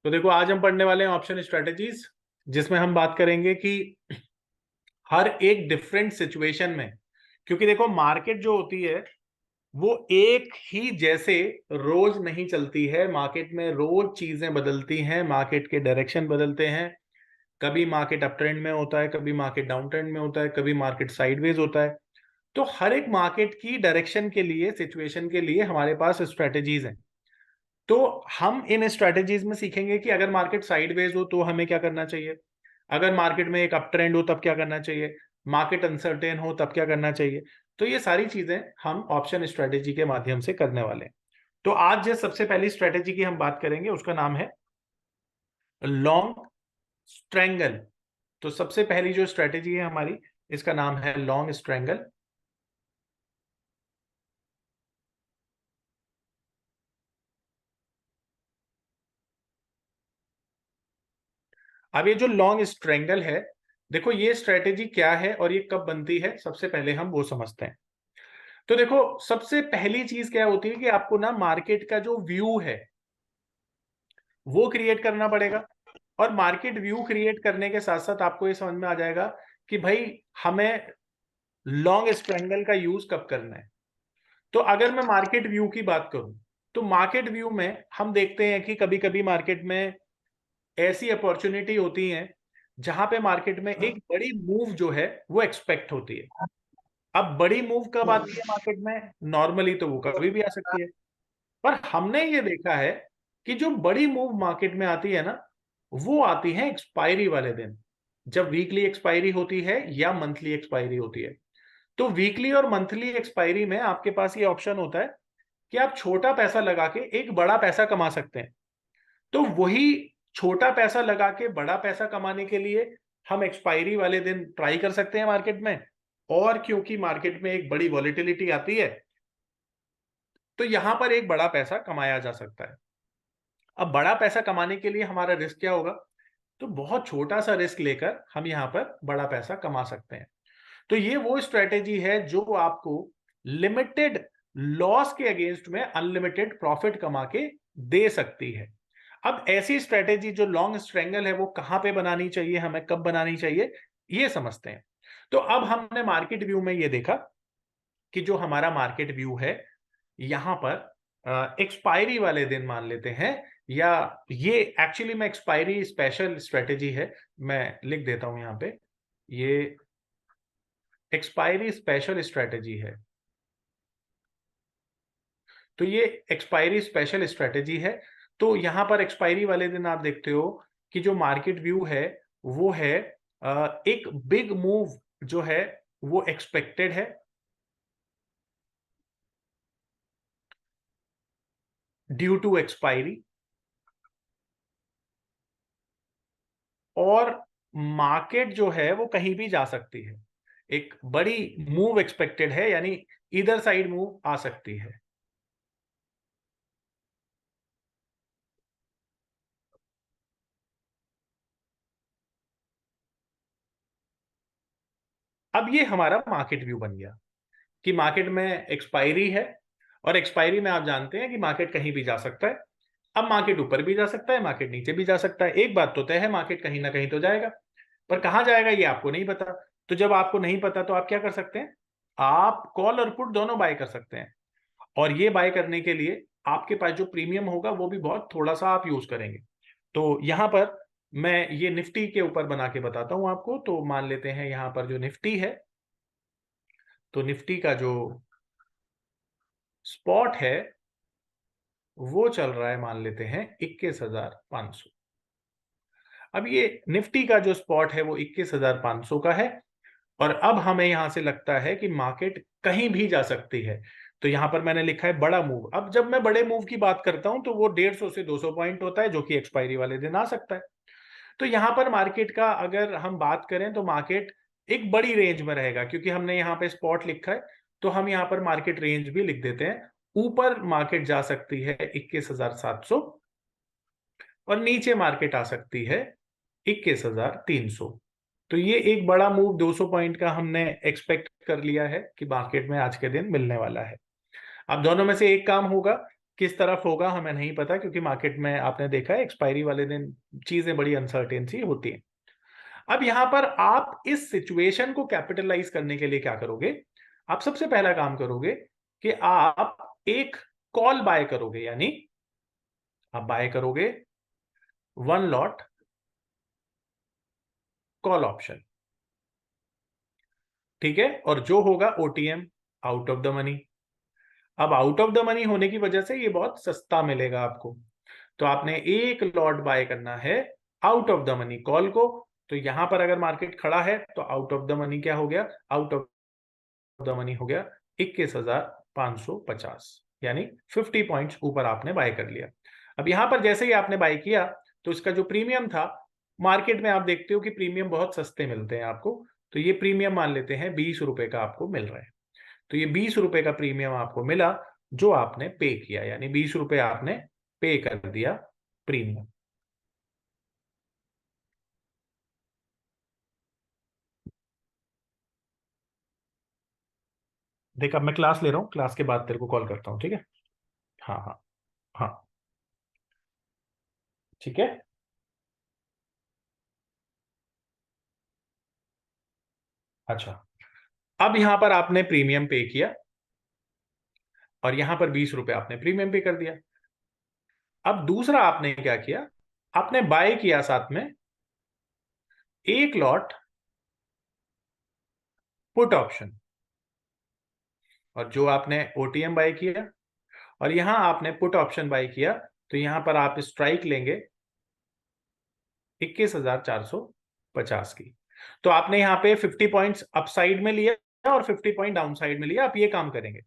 तो देखो आज हम पढ़ने वाले हैं ऑप्शन स्ट्रेटेजीज, जिसमें हम बात करेंगे कि हर एक डिफरेंट सिचुएशन में, क्योंकि देखो मार्केट जो होती है वो एक ही जैसे रोज नहीं चलती है। मार्केट में रोज चीजें बदलती हैं, मार्केट के डायरेक्शन बदलते हैं। कभी मार्केट अप ट्रेंड में होता है, कभी मार्केट डाउन ट्रेंड में होता है, कभी मार्केट साइडवेज होता है। तो हर एक मार्केट की डायरेक्शन के लिए, सिचुएशन के लिए हमारे पास स्ट्रेटेजीज हैं। तो हम इन स्ट्रेटेजीज में सीखेंगे कि अगर मार्केट साइडवेज हो तो हमें क्या करना चाहिए, अगर मार्केट में एक अप ट्रेंड हो तब क्या करना चाहिए, मार्केट अनसर्टेन हो तब क्या करना चाहिए। तो ये सारी चीजें हम ऑप्शन स्ट्रेटेजी के माध्यम से करने वाले हैं। तो आज जो सबसे पहली स्ट्रेटेजी की हम बात करेंगे उसका नाम है लॉन्ग स्ट्रैंगल। तो सबसे पहली जो स्ट्रेटेजी है हमारी, इसका नाम है लॉन्ग स्ट्रैंगल। अब ये जो लॉन्ग स्ट्रैंगल है, देखो ये स्ट्रेटेजी क्या है और ये कब बनती है, सबसे पहले हम वो समझते हैं। तो देखो सबसे पहली चीज क्या होती है कि आपको ना मार्केट का जो व्यू है वो क्रिएट करना पड़ेगा। और मार्केट व्यू क्रिएट करने के साथ साथ आपको ये समझ में आ जाएगा कि भाई हमें लॉन्ग स्ट्रैंगल का यूज कब करना है। तो अगर मैं मार्केट व्यू की बात करूं, तो मार्केट व्यू में हम देखते हैं कि कभी कभी मार्केट में ऐसी अपॉर्चुनिटी होती है जहां पे मार्केट में एक बड़ी मूव जो है वो एक्सपेक्ट होती है। अब बड़ी मूव कब आती है मार्केट में, नॉर्मली तो वो कभी भी आ सकती है। पर हमने ये देखा है कि जो बड़ी मूव मार्केट में आती है ना, वो आती है एक्सपायरी वाले दिन, जब वीकली एक्सपायरी होती है या मंथली एक्सपायरी होती है। तो वीकली और मंथली एक्सपायरी में आपके पास ये ऑप्शन होता है कि आप छोटा पैसा लगा के एक बड़ा पैसा कमा सकते हैं। तो वही छोटा पैसा लगा के बड़ा पैसा कमाने के लिए हम एक्सपायरी वाले दिन ट्राई कर सकते हैं मार्केट में। और क्योंकि मार्केट में एक बड़ी वॉलेटिलिटी आती है, तो यहां पर एक बड़ा पैसा कमाया जा सकता है। अब बड़ा पैसा कमाने के लिए हमारा रिस्क क्या होगा, तो बहुत छोटा सा रिस्क लेकर हम यहां पर बड़ा पैसा कमा सकते हैं। तो ये वो स्ट्रेटेजी है जो आपको लिमिटेड लॉस के अगेंस्ट में अनलिमिटेड प्रॉफिट कमा के दे सकती है। अब ऐसी स्ट्रेटेजी जो लॉन्ग स्ट्रैंगल है वो कहां पे बनानी चाहिए, हमें कब बनानी चाहिए, ये समझते हैं। तो अब हमने मार्केट व्यू में ये देखा कि जो हमारा मार्केट व्यू है, यहां पर एक्सपायरी वाले दिन मान लेते हैं, या ये एक्चुअली में एक्सपायरी स्पेशल स्ट्रेटेजी है। मैं लिख देता हूं यहां पे, ये एक्सपायरी स्पेशल स्ट्रेटेजी है। तो ये एक्सपायरी स्पेशल स्ट्रेटेजी है। तो यहां पर एक्सपायरी वाले दिन आप देखते हो कि जो मार्केट व्यू है वो है एक बिग मूव जो है वो एक्सपेक्टेड है ड्यू टू एक्सपायरी। और मार्केट जो है वो कहीं भी जा सकती है, एक बड़ी मूव एक्सपेक्टेड है, यानी इधर साइड मूव आ सकती है। अब ये हमारा मार्केट व्यू बन गया कि मार्केट में एक्सपायरी है, और एक्सपायरी में आप जानते हैं कि मार्केट कहीं भी जा सकता है। अब मार्केट ऊपर भी जा सकता है, मार्केट नीचे भी जा सकता है। एक बात तो तय है, मार्केट कहीं ना कहीं तो जाएगा, पर कहां जाएगा ये आपको नहीं पता। तो जब आपको नहीं पता तो आप क्या कर सकते हैं, आप कॉल और पुट दोनों बाय कर सकते हैं। और ये बाय करने के लिए आपके पास जो प्रीमियम होगा वो भी बहुत थोड़ा सा आप यूज करेंगे। तो यहां पर मैं ये निफ्टी के ऊपर बना के बताता हूं आपको। तो मान लेते हैं यहां पर जो निफ्टी है, तो निफ्टी का जो स्पॉट है वो चल रहा है, मान लेते हैं 21,500। अब ये निफ्टी का जो स्पॉट है वो 21,500 का है। और अब हमें यहां से लगता है कि मार्केट कहीं भी जा सकती है। तो यहां पर मैंने लिखा है बड़ा मूव। अब जब मैं बड़े मूव की बात करता हूं तो वो 150 से 200 पॉइंट होता है, जो कि एक्सपायरी वाले दिन आ सकता है। तो यहां पर मार्केट का अगर हम बात करें तो मार्केट एक बड़ी रेंज में रहेगा, क्योंकि हमने यहाँ पे स्पॉट लिखा है। तो हम यहाँ पर मार्केट रेंज भी लिख देते हैं। ऊपर मार्केट जा सकती है 21,700, और नीचे मार्केट आ सकती है 21,300। तो ये एक बड़ा मूव 200 पॉइंट का हमने एक्सपेक्ट कर लिया है कि मार्केट में आज के दिन मिलने वाला है। अब दोनों में से एक काम होगा, किस तरफ होगा हमें नहीं पता, क्योंकि मार्केट में आपने देखा है एक्सपायरी वाले दिन चीजें बड़ी अनसर्टेन सी होती हैं। अब यहां पर आप इस सिचुएशन को कैपिटलाइज करने के लिए क्या करोगे? आप सबसे पहला काम करोगे कि आप एक कॉल बाय करोगे, यानी आप बाय करोगे 1 लॉट कॉल ऑप्शन, ठीक है? और जो होगा OTM, out of the money. अब आउट ऑफ द मनी होने की वजह से ये बहुत सस्ता मिलेगा आपको, तो आपने एक लॉट बाय करना है out of the money call को। तो यहां पर अगर मार्केट खड़ा है तो आउट ऑफ द मनी क्या हो गया? आउट ऑफ द मनी हो गया 21,550, यानी 50 पॉइंट्स ऊपर आपने बाय कर लिया। अब यहां पर जैसे ही आपने बाय किया तो इसका जो प्रीमियम था, मार्केट में आप देखते हो कि प्रीमियम बहुत सस्ते मिलते हैं आपको, तो ये प्रीमियम मान लेते हैं 20 रुपए का आपको मिल रहा है। तो ये 20 रुपए का प्रीमियम आपको मिला जो आपने पे किया, यानी 20 रुपए आपने पे कर दिया प्रीमियम। देख, अब मैं क्लास ले रहा हूँ, क्लास के बाद तेरे को कॉल करता हूँ, ठीक है? हाँ हाँ। हाँ, ठीक है। अच्छा, अब यहां पर आपने प्रीमियम पे किया और यहां पर 20 रुपए आपने प्रीमियम पे कर दिया। अब दूसरा आपने क्या किया? आपने बाय किया साथ में एक लॉट पुट ऑप्शन, और जो आपने ओटीएम बाय किया और यहां आपने पुट ऑप्शन बाय किया, तो यहां पर आप स्ट्राइक लेंगे 21,450 की। तो आपने यहां पे 50 पॉइंट्स अपसाइड में लिया और 50 पॉइंट डाउन साइड में लिया। आप ये काम करेंगे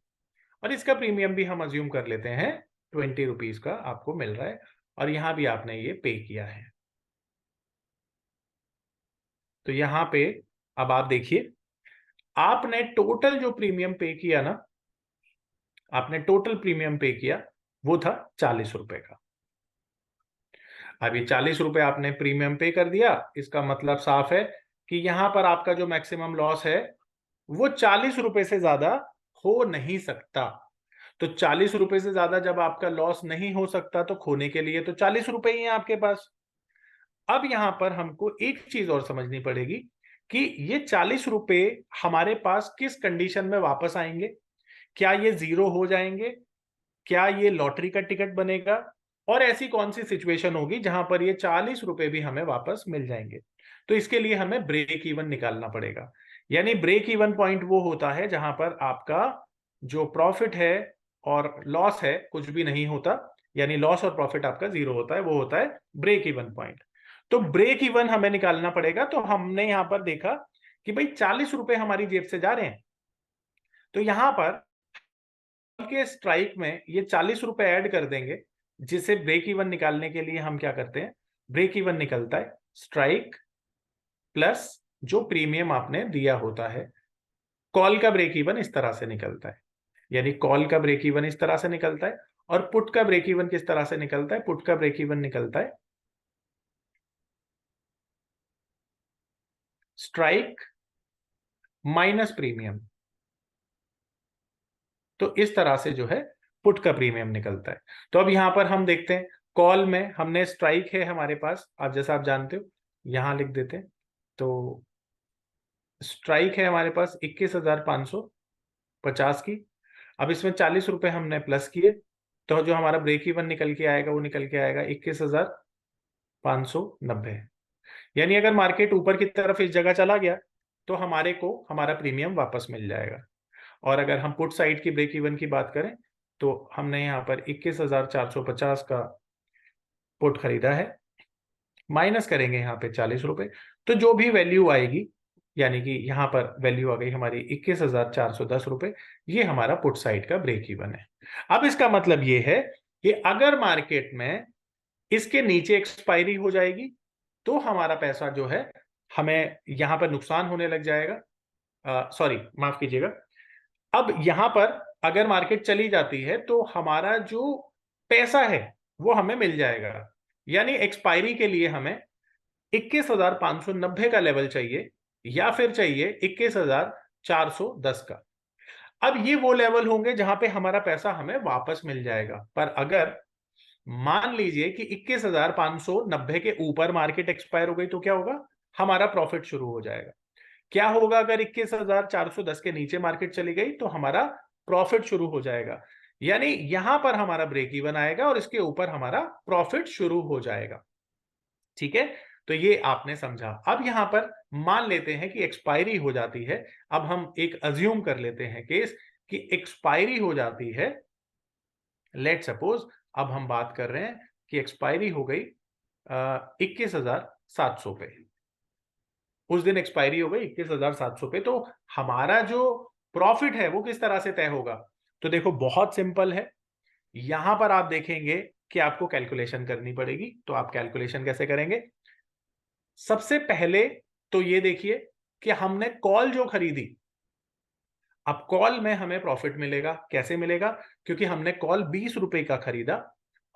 और इसका प्रीमियम भी हम अज्यूम कर लेते हैं 20 रुपीज का आपको मिल रहा है, और यहां भी आपने ये पे किया है। तो यहां पे अब आप देखिए, आपने टोटल जो प्रीमियम पे किया ना, आपने टोटल प्रीमियम पे किया वो था 40 रुपए का। अब ये 40 रुपए आपने प्रीमियम पे कर दिया, इसका मतलब साफ है कि यहां पर आपका जो मैक्सिमम लॉस है वो 40 रुपए से ज्यादा हो नहीं सकता। तो 40 रुपए से ज्यादा जब आपका लॉस नहीं हो सकता, तो खोने के लिए तो 40 रुपए ही है आपके पास। अब यहां पर हमको एक चीज और समझनी पड़ेगी कि ये 40 रुपए हमारे पास किस कंडीशन में वापस आएंगे। क्या ये जीरो हो जाएंगे? क्या ये लॉटरी का टिकट बनेगा? और ऐसी कौन सी सिचुएशन होगी जहां पर ये 40 रुपए भी हमें वापस मिल जाएंगे? तो इसके लिए हमें ब्रेक इवन निकालना पड़ेगा। यानी ब्रेक इवन पॉइंट वो होता है जहां पर आपका जो प्रॉफिट है और लॉस है कुछ भी नहीं होता, यानी लॉस और प्रॉफिट आपका जीरो होता है, वो होता है ब्रेक इवन पॉइंट। तो ब्रेक इवन हमें निकालना पड़ेगा। तो हमने यहां पर देखा कि भाई 40 रुपए हमारी जेब से जा रहे हैं, तो यहां पर के स्ट्राइक में ये 40 रुपए ऐड कर देंगे, जिसे ब्रेक इवन निकालने के लिए हम क्या करते हैं? ब्रेक इवन निकलता है स्ट्राइक प्लस जो प्रीमियम आपने दिया होता है। कॉल का ब्रेक इवन इस तरह से निकलता है, यानी कॉल का ब्रेक इवन इस तरह से निकलता है। और पुट का ब्रेक इवन किस तरह से निकलता है? पुट का ब्रेक इवन निकलता है स्ट्राइक माइनस प्रीमियम। तो इस तरह से जो है पुट का प्रीमियम निकलता है। तो अब यहां पर हम देखते हैं, कॉल में हमने स्ट्राइक है हमारे पास, आप जैसा आप जानते हो, यहां लिख देते हैं। तो स्ट्राइक है हमारे पास 21,550 की। अब इसमें 40 रुपए हमने प्लस किए, तो जो हमारा ब्रेक इवन निकल के आएगा वो निकल के आएगा 21,590। यानी अगर मार्केट ऊपर की तरफ इस जगह चला गया तो हमारे को हमारा प्रीमियम वापस मिल जाएगा। और अगर हम पुट साइड की ब्रेक इवन की बात करें तो हमने यहाँ पर 21,450 का पुट खरीदा है, माइनस करेंगे यहाँ पे 40 रुपए, तो जो भी वैल्यू आएगी, यानी कि यहाँ पर वैल्यू आ गई हमारी 21,410 रुपए, ये हमारा पुट साइड का ब्रेक इवन है। अब इसका मतलब ये है कि अगर मार्केट में इसके नीचे एक्सपायरी हो जाएगी तो हमारा पैसा जो है हमें यहां पर नुकसान होने लग जाएगा। सॉरी, माफ कीजिएगा। अब यहां पर अगर मार्केट चली जाती है तो हमारा जो पैसा है वो हमें मिल जाएगा। यानी एक्सपायरी के लिए हमें 21,590 का लेवल चाहिए या फिर चाहिए 21,410 का। अब ये वो लेवल होंगे जहां पे हमारा पैसा हमें वापस मिल जाएगा। पर अगर मान लीजिए कि 21,590 के ऊपर मार्केट एक्सपायर हो गई तो क्या होगा, हमारा प्रॉफिट शुरू हो जाएगा। क्या होगा अगर 21,410 के नीचे मार्केट चली गई तो हमारा प्रॉफिट शुरू हो जाएगा। यानी यहां पर हमारा ब्रेक इवन आएगा और इसके ऊपर हमारा प्रॉफिट शुरू हो जाएगा। ठीक है, तो ये आपने समझा। अब यहां पर मान लेते हैं कि एक्सपायरी हो जाती है। अब हम एक अज्यूम कर लेते हैं केस कि एक्सपायरी हो जाती है। लेट सपोज अब हम बात कर रहे हैं कि एक्सपायरी हो गई 21,700 पे। उस दिन एक्सपायरी हो गई 21,700 पे, तो हमारा जो प्रॉफिट है वो किस तरह से तय होगा। तो देखो बहुत सिंपल है। यहां पर आप देखेंगे कि आपको कैलकुलेशन करनी पड़ेगी। तो आप कैलकुलेशन कैसे करेंगे, सबसे पहले तो ये देखिए कि हमने कॉल जो खरीदी, अब कॉल में हमें प्रॉफिट मिलेगा। कैसे मिलेगा, क्योंकि हमने कॉल 20 रुपए का खरीदा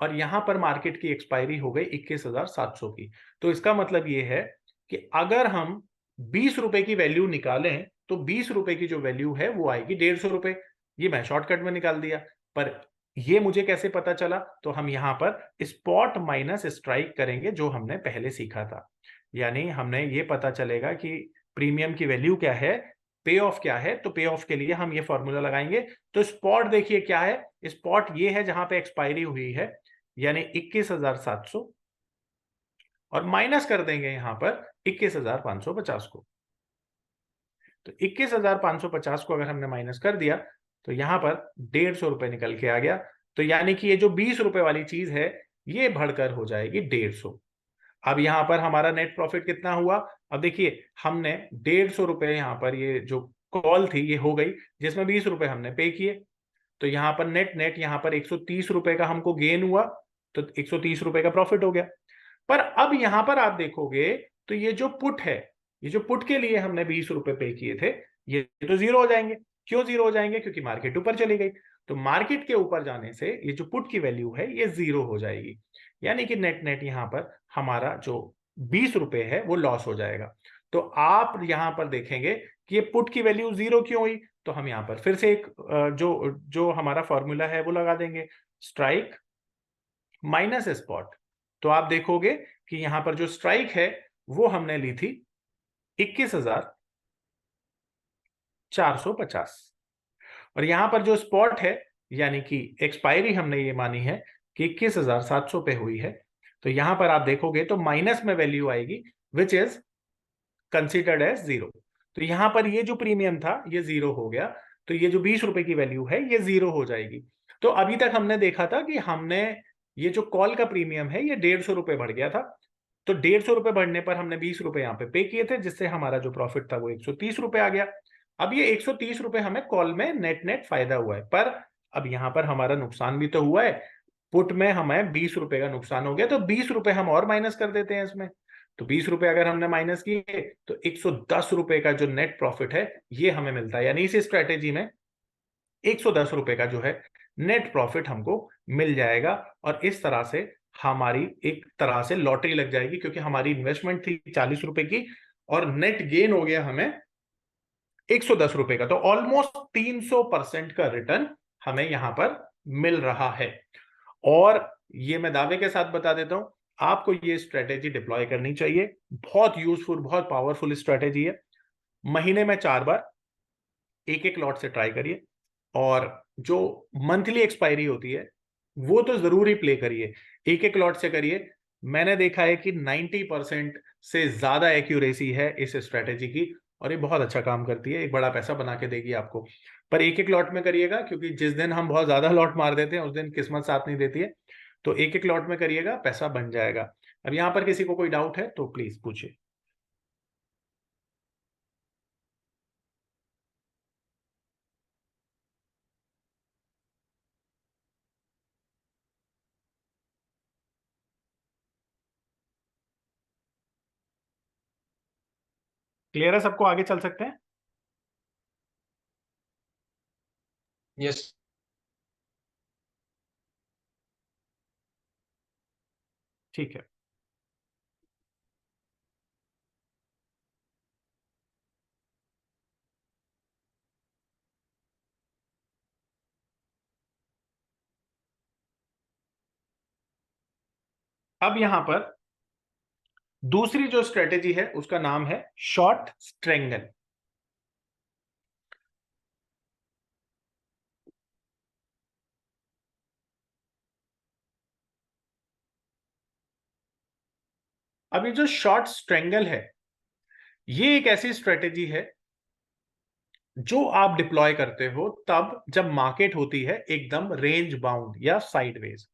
और यहां पर मार्केट की एक्सपायरी हो गई 21,700 की। तो इसका मतलब ये है कि अगर हम 20 रुपए की वैल्यू निकालें तो 20 रुपए की जो वैल्यू है वो आएगी 150 रुपए। ये मैं शॉर्टकट में निकाल दिया। पर ये मुझे कैसे पता चला, तो हम यहां पर स्पॉट माइनस स्ट्राइक करेंगे जो हमने पहले सीखा था। यानी हमने ये पता चलेगा कि प्रीमियम की वैल्यू क्या है, पे ऑफ क्या है। तो पे ऑफ के लिए हम ये फॉर्मूला लगाएंगे। तो स्पॉट देखिए क्या है, स्पॉट ये है जहां पे एक्सपायरी हुई है, यानी 21,700, और माइनस कर देंगे यहां पर 21,550 को। तो 21,550 को अगर हमने माइनस कर दिया तो यहां पर 150 रुपए निकल के आ गया। तो यानी कि ये जो 20 रुपए वाली चीज है ये बढ़कर हो जाएगी 150। अब यहां पर हमारा नेट प्रॉफिट कितना हुआ, अब देखिए हमने 150 रुपए यहां पर ये जो कॉल थी ये हो गई, जिसमें 20 रुपए हमने पे किए। तो यहां पर नेट नेट यहां पर 130 रुपए का हमको गेन हुआ। तो 130 रुपए का प्रॉफिट हो गया। पर अब यहां पर आप देखोगे तो ये जो पुट है, ये जो पुट के लिए हमने 20 रुपए पे किए थे, ये तो जीरो हो जाएंगे। क्यों जीरो हो जाएंगे, क्योंकि मार्केट ऊपर चली गई। तो मार्केट के ऊपर जाने से ये जो पुट की वैल्यू है ये जीरो हो जाएगी। यानी कि नेट नेट यहां पर हमारा जो 20 रुपए है वो लॉस हो जाएगा। तो आप यहां पर देखेंगे कि ये पुट की वैल्यू जीरो क्यों हुई। तो हम यहां पर फिर से एक जो जो हमारा फॉर्मूला है वो लगा देंगे, स्ट्राइक माइनस स्पॉट। तो आप देखोगे कि यहां पर जो स्ट्राइक है वो हमने ली थी 21,450, और यहां पर जो स्पॉट है यानी कि एक्सपायरी हमने ये मानी है कि 21,700 पे हुई है। तो यहां पर आप देखोगे तो माइनस में वैल्यू आएगी which is considered as zero. तो यहां पर ये जो प्रीमियम था ये जीरो हो गया। तो ये जो 20 रुपए की वैल्यू है ये जीरो हो जाएगी। तो अभी तक हमने देखा था कि हमने ये जो कॉल का प्रीमियम है ये 150 रुपए बढ़ गया था। तो 150 रुपए बढ़ने पर हमने 20 रुपए यहाँ पे किए थे, जिससे हमारा जो प्रॉफिट था वो 130 रुपए आ गया। अब ये 130 रुपए हमें कॉल में नेट नेट फायदा हुआ है। पर अब यहाँ पर हमारा नुकसान भी तो हुआ है। पुट में हमें 20 रुपए का नुकसान हो गया, तो 20 रुपए हम और माइनस कर देते हैं इसमें। तो 20 रुपए अगर हमने माइनस किए तो 110 रुपए का जो नेट प्रॉफिट है ये हमें मिलता है। यानी इस स्ट्रेटेजी में 110 रुपए का जो है नेट प्रॉफिट हमको मिल जाएगा। और इस तरह से हमारी एक तरह से लॉटरी लग जाएगी, क्योंकि हमारी इन्वेस्टमेंट थी 40 रुपए की और नेट गेन हो गया हमें 110 रुपए का। तो ऑलमोस्ट 300% का रिटर्न हमें यहां पर मिल रहा है। और ये मैं दावे के साथ बता देता हूं, आपको ये स्ट्रेटेजी डिप्लॉय करनी चाहिए। बहुत यूजफुल, बहुत पावरफुल स्ट्रेटेजी है। महीने में 4 बार एक एक लॉट से ट्राई करिए। और जो मंथली एक्सपायरी होती है वो तो जरूर ही प्ले करिए, एक एक लॉट से करिए। मैंने देखा है कि 90% से ज्यादा एक्यूरेसी है इस स्ट्रेटेजी की, और ये बहुत अच्छा काम करती है, एक बड़ा पैसा बना के देगी आपको। पर एक एक लॉट में करिएगा, क्योंकि जिस दिन हम बहुत ज्यादा लॉट मार देते हैं उस दिन किस्मत साथ नहीं देती है। तो एक एक लॉट में करिएगा, पैसा बन जाएगा। अब यहां पर किसी को कोई डाउट है तो प्लीज पूछिए। क्लियर है सबको, आगे चल सकते हैं। यस। ठीक है। अब यहां पर दूसरी जो स्ट्रेटेजी है उसका नाम है शॉर्ट स्ट्रेंगल। अब ये जो शॉर्ट स्ट्रेंगल है, ये एक ऐसी स्ट्रेटेजी है जो आप डिप्लॉय करते हो तब जब मार्केट होती है एकदम रेंज बाउंड या साइडवेज।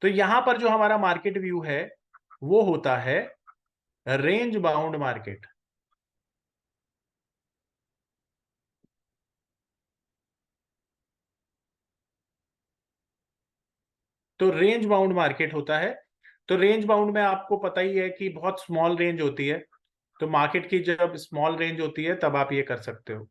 तो यहां पर जो हमारा मार्केट व्यू है वो होता है रेंज बाउंड मार्केट। तो रेंज बाउंड मार्केट होता है। तो रेंज बाउंड में आपको पता ही है कि बहुत स्मॉल रेंज होती है। तो मार्केट की जब स्मॉल रेंज होती है तब आप ये कर सकते हो।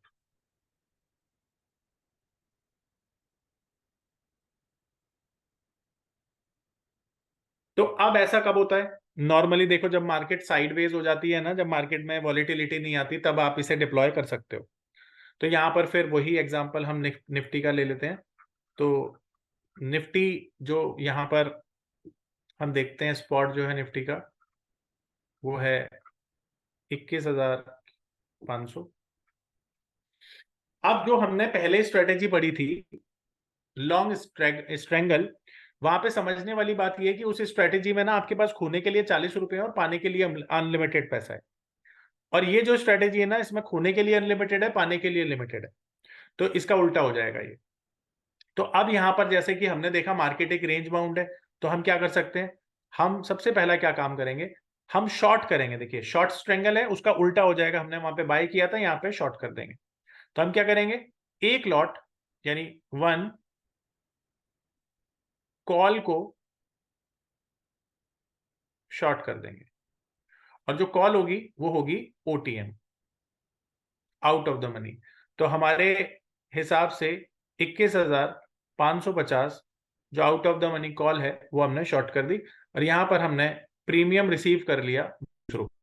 तो अब ऐसा कब होता है? नॉर्मली देखो, जब मार्केट साइडवेज हो जाती है ना, जब मार्केट में वॉलीटिलिटी नहीं आती, तब आप इसे डिप्लॉय कर सकते हो। तो यहां पर फिर वही एग्जांपल हम निफ्टी का ले लेते हैं। तो निफ्टी जो यहां पर हम देखते हैं, स्पॉट जो है निफ्टी का वो है 21,500। अब जो हमने पहले स्ट्रेटेजी पढ़ी थी लॉन्ग स्ट्रेंगल, वहां पे समझने वाली बात यह है कि उस स्ट्रेटेजी में ना आपके पास खोने के लिए 40 रुपए और पाने के लिए अनलिमिटेड पैसा है। और ये जो स्ट्रेटेजी है ना, इसमें खोने के लिए अनलिमिटेड है, पाने के लिए लिमिटेड है। तो इसका उल्टा हो जाएगा ये। तो अब यहां पर जैसे कि हमने देखा मार्केट एक रेंज बाउंड है, तो हम क्या कर सकते हैं? हम सबसे पहला क्या काम करेंगे? हम शॉर्ट करेंगे। देखिए, शॉर्ट स्ट्रेंगल है, उसका उल्टा हो जाएगा। हमने वहां पे बाय किया था, यहाँ पे शॉर्ट कर देंगे। तो हम क्या करेंगे? एक लॉट यानी वन कॉल को शॉर्ट कर देंगे, और जो कॉल होगी वो होगी OTM, out of the money. तो हमारे हिसाब से 21,550 जो out of the money call है वो हमने शॉर्ट कर दी, और यहां पर हमने प्रीमियम रिसीव कर लिया 20 रुपए।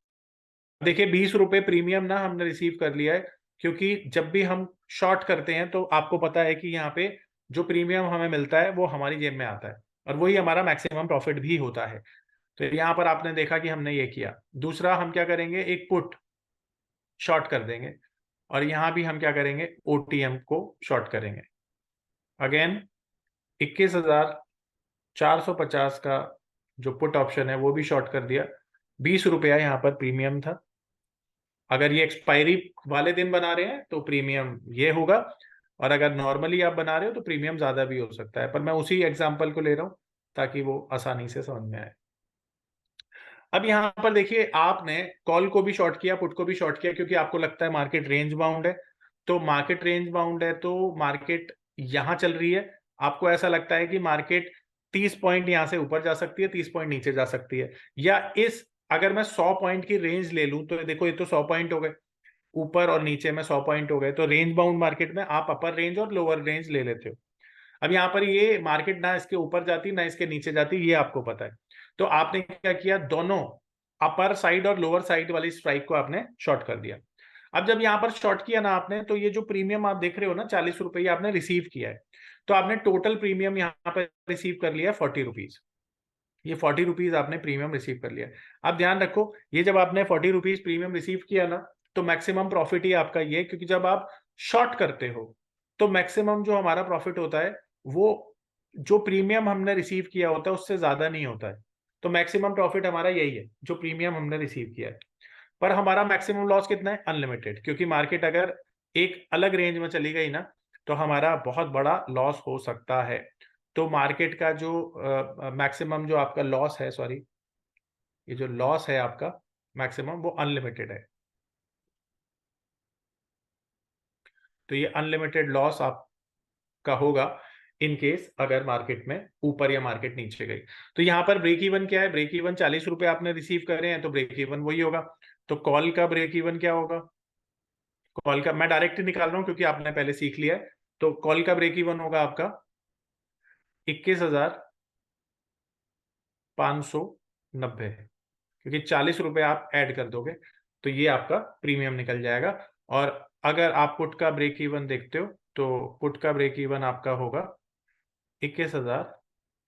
देखिए, 20 रुपए प्रीमियम ना हमने रिसीव कर लिया है, क्योंकि जब भी हम शॉर्ट करते हैं तो आपको पता है कि यहाँ पे जो प्रीमियम हमें मिलता है वो हमारी जेब में आता है, और वही हमारा मैक्सिमम प्रॉफिट भी होता है। तो यहाँ पर आपने देखा कि हमने ये किया। दूसरा हम क्या करेंगे? एक पुट शॉर्ट कर देंगे, और यहां भी हम क्या करेंगे? ओटीएम को शॉर्ट करेंगे। अगेन 21,450 का जो पुट ऑप्शन है वो भी शॉर्ट कर दिया। 20 रुपया यहाँ पर प्रीमियम था। अगर ये एक्सपायरी वाले दिन बना रहे हैं तो प्रीमियम ये होगा, और अगर नॉर्मली आप बना रहे हो तो प्रीमियम ज्यादा भी हो सकता है, पर मैं उसी एग्जाम्पल को ले रहा हूं ताकि वो आसानी से समझ में आए। अब यहां पर देखिए, आपने कॉल को भी शॉर्ट किया, पुट को भी शॉर्ट किया, क्योंकि आपको लगता है मार्केट रेंज बाउंड है। तो मार्केट रेंज बाउंड है तो मार्केट यहां चल रही है। आपको ऐसा लगता है कि मार्केट 30 पॉइंट यहां से ऊपर जा सकती है, 30 पॉइंट नीचे जा सकती है, या इस अगर मैं 100 पॉइंट की रेंज ले लूं, तो देखो ये तो 100 पॉइंट हो गए, ऊपर और नीचे में 100 पॉइंट हो गए। तो रेंज बाउंड मार्केट में आप अपर रेंज और लोअर रेंज ले लेते हो। अब यहाँ पर ये मार्केट ना इसके ऊपर जाती ना इसके नीचे जाती, ये आपको पता है। तो आपने क्या किया? दोनों अपर साइड और लोअर साइड वाली स्ट्राइक को आपने शॉर्ट कर दिया। अब जब यहाँ पर शॉर्ट किया ना आपने, तो ये जो प्रीमियम आप देख रहे हो ना, 40 रुपये आपने रिसीव किया है। तो आपने टोटल प्रीमियम यहाँ पर रिसीव कर लिया 40 रुपीज। ये 40 रुपीज आपने प्रीमियम रिसीव कर लिया। अब ध्यान रखो, ये जब आपने 40 रुपीज प्रीमियम रिसीव किया ना, तो मैक्सिमम प्रॉफिट ही आपका ये, क्योंकि जब आप शॉर्ट करते हो तो मैक्सिमम जो हमारा प्रॉफिट होता है वो जो प्रीमियम हमने रिसीव किया होता है उससे ज्यादा नहीं होता है। तो मैक्सिमम प्रॉफिट हमारा यही है जो प्रीमियम हमने रिसीव किया है। पर हमारा मैक्सिमम लॉस कितना है? अनलिमिटेड, क्योंकि मार्केट अगर एक अलग रेंज में चली गई ना, तो हमारा बहुत बड़ा लॉस हो सकता है। तो मार्केट का जो मैक्सिमम जो आपका लॉस है, सॉरी, ये जो लॉस है आपका मैक्सिमम, वो अनलिमिटेड है। तो ये अनलिमिटेड लॉस आपका होगा इन केस अगर मार्केट में ऊपर या मार्केट नीचे गई। तो यहाँ पर ब्रेक इवन क्या है? ब्रेक इवन 40 रुपए आपने रिसीव करे हैं, तो ब्रेक इवन वही होगा। तो कॉल का ब्रेक इवन क्या होगा? कॉल का मैं डायरेक्ट ही निकाल रहा हूं क्योंकि आपने पहले सीख लिया है। तो कॉल का ब्रेक इवन होगा आपका 21,590, क्योंकि 40 रुपए आप ऐड कर दोगे तो ये आपका प्रीमियम निकल जाएगा। और अगर आप पुट का ब्रेक इवन देखते हो तो पुट का ब्रेक इवन आपका होगा 21,000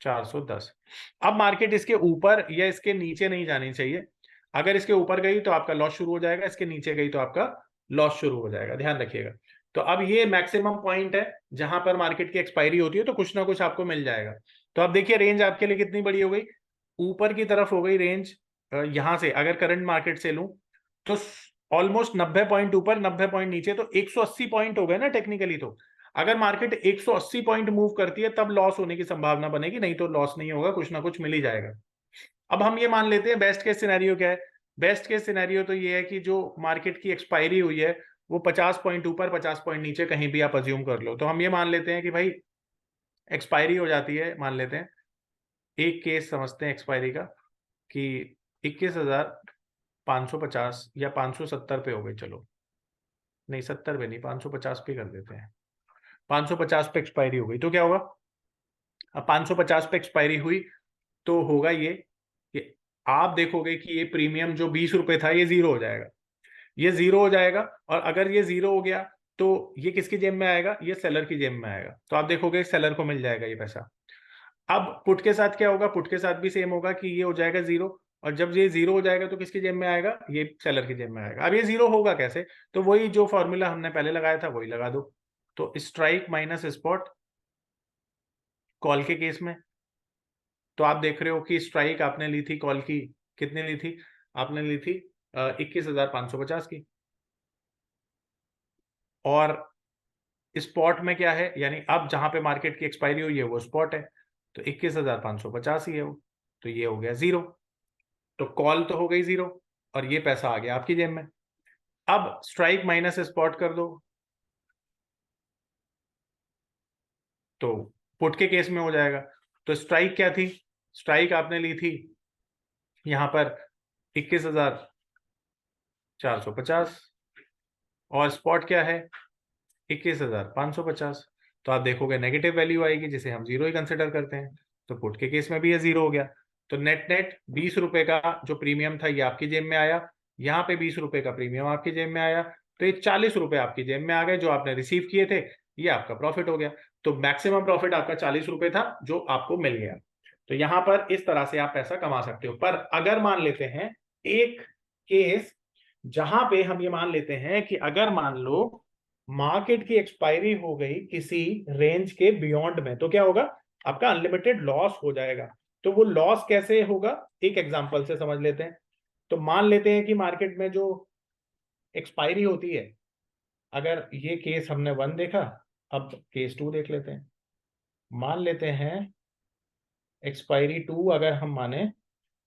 410। अब मार्केट इसके ऊपर या इसके नीचे नहीं जानी चाहिए। अगर इसके ऊपर गई तो आपका लॉस शुरू हो जाएगा, इसके नीचे गई तो आपका लॉस शुरू हो जाएगा, ध्यान रखिएगा। तो अब ये मैक्सिमम पॉइंट है जहां पर मार्केट की एक्सपायरी होती है, तो कुछ ना कुछ आपको मिल जाएगा। तो अब देखिए रेंज आपके लिए कितनी बड़ी हो गई, ऊपर की तरफ हो गई रेंज। यहां से अगर करंट मार्केट से लूं तो ऑलमोस्ट 90 पॉइंट ऊपर, 90 पॉइंट नीचे, तो 180 पॉइंट हो गए ना टेक्निकली। तो अगर मार्केट 180 पॉइंट मूव करती है तब लॉस होने की संभावना बनेगी, नहीं तो लॉस नहीं होगा, कुछ ना कुछ मिल ही जाएगा। अब हम ये मान लेते हैं बेस्ट केस सिनेरियो क्या है। बेस्ट केस सिनेरियो तो ये है कि जो मार्केट की एक्सपायरी हुई है वो 50 पॉइंट ऊपर 50 पॉइंट नीचे कहीं भी आप अज्यूम कर लो। तो हम ये मान लेते हैं कि भाई एक्सपायरी हो जाती है, मान लेते हैं एक केस समझते हैं एक्सपायरी का कि 21,550 या 570 पे हो गई, चलो नहीं 70 पे नहीं, 550 पे कर देते हैं। 550 पे एक्सपायरी हो गई तो क्या होगा, अब 550 पे एक्सपायरी हुई तो होगा ये कि आप देखोगे कि ये प्रीमियम जो 20 रुपए था ये जीरो हो जाएगा, ये जीरो हो जाएगा। और अगर ये जीरो हो गया तो ये किसकी जेब में आएगा, ये सेलर की जेब में आएगा। तो आप देखोगे सेलर को मिल जाएगा ये पैसा। अब पुट के साथ क्या होगा, पुट के साथ भी सेम होगा कि ये हो जाएगा जीरो, और जब ये जीरो हो जाएगा तो किसकी जेब में आएगा, ये सेलर की जेब में आएगा। अब ये जीरो होगा कैसे, तो वही जो फॉर्मूला हमने पहले लगाया था वही लगा दो। तो स्ट्राइक माइनस स्पॉट कॉल के केस में, तो आप देख रहे हो कि स्ट्राइक आपने ली थी कॉल की, कितनी ली थी, आपने ली थी 21,550 की। और स्पॉट में क्या है, यानी अब जहां पे मार्केट की एक्सपायरी हुई है वो स्पॉट है, तो 21,550 ही है वो, तो ये हो गया जीरो। तो कॉल तो हो गई जीरो और ये पैसा आ गया आपकी जेब में। अब स्ट्राइक माइनस स्पॉट कर दो तो पुट के केस में हो जाएगा। तो स्ट्राइक क्या थी, स्ट्राइक आपने ली थी यहां पर 21,450, और स्पॉट क्या है 21,550। तो आप देखोगे नेगेटिव वैल्यू आएगी जिसे हम जीरो ही कंसिडर करते हैं, तो पुट के केस में भी ये जीरो हो गया। तो नेट नेट 20 रुपए का जो प्रीमियम था ये आपकी जेब में आया, यहाँ पे 20 रुपए का प्रीमियम आपकी जेब में आया, तो ये 40 रुपए आपकी जेब में आ गए जो आपने रिसीव किए थे, ये आपका प्रॉफिट हो गया। तो मैक्सिमम प्रॉफिट आपका 40 रुपए था जो आपको मिल गया। तो यहां पर इस तरह से आप पैसा कमा सकते हो। पर अगर मान लेते हैं एक केस जहां पे हम ये मान लेते हैं कि अगर मान लो मार्केट की एक्सपायरी हो गई किसी रेंज के बियॉन्ड में, तो क्या होगा, आपका अनलिमिटेड लॉस हो जाएगा। तो वो लॉस कैसे होगा, एक एग्जांपल से समझ लेते हैं। तो मान लेते हैं कि मार्केट में जो एक्सपायरी होती है, अगर ये केस हमने वन देखा, अब केस टू देख लेते हैं। मान लेते हैं एक्सपायरी टू अगर हम माने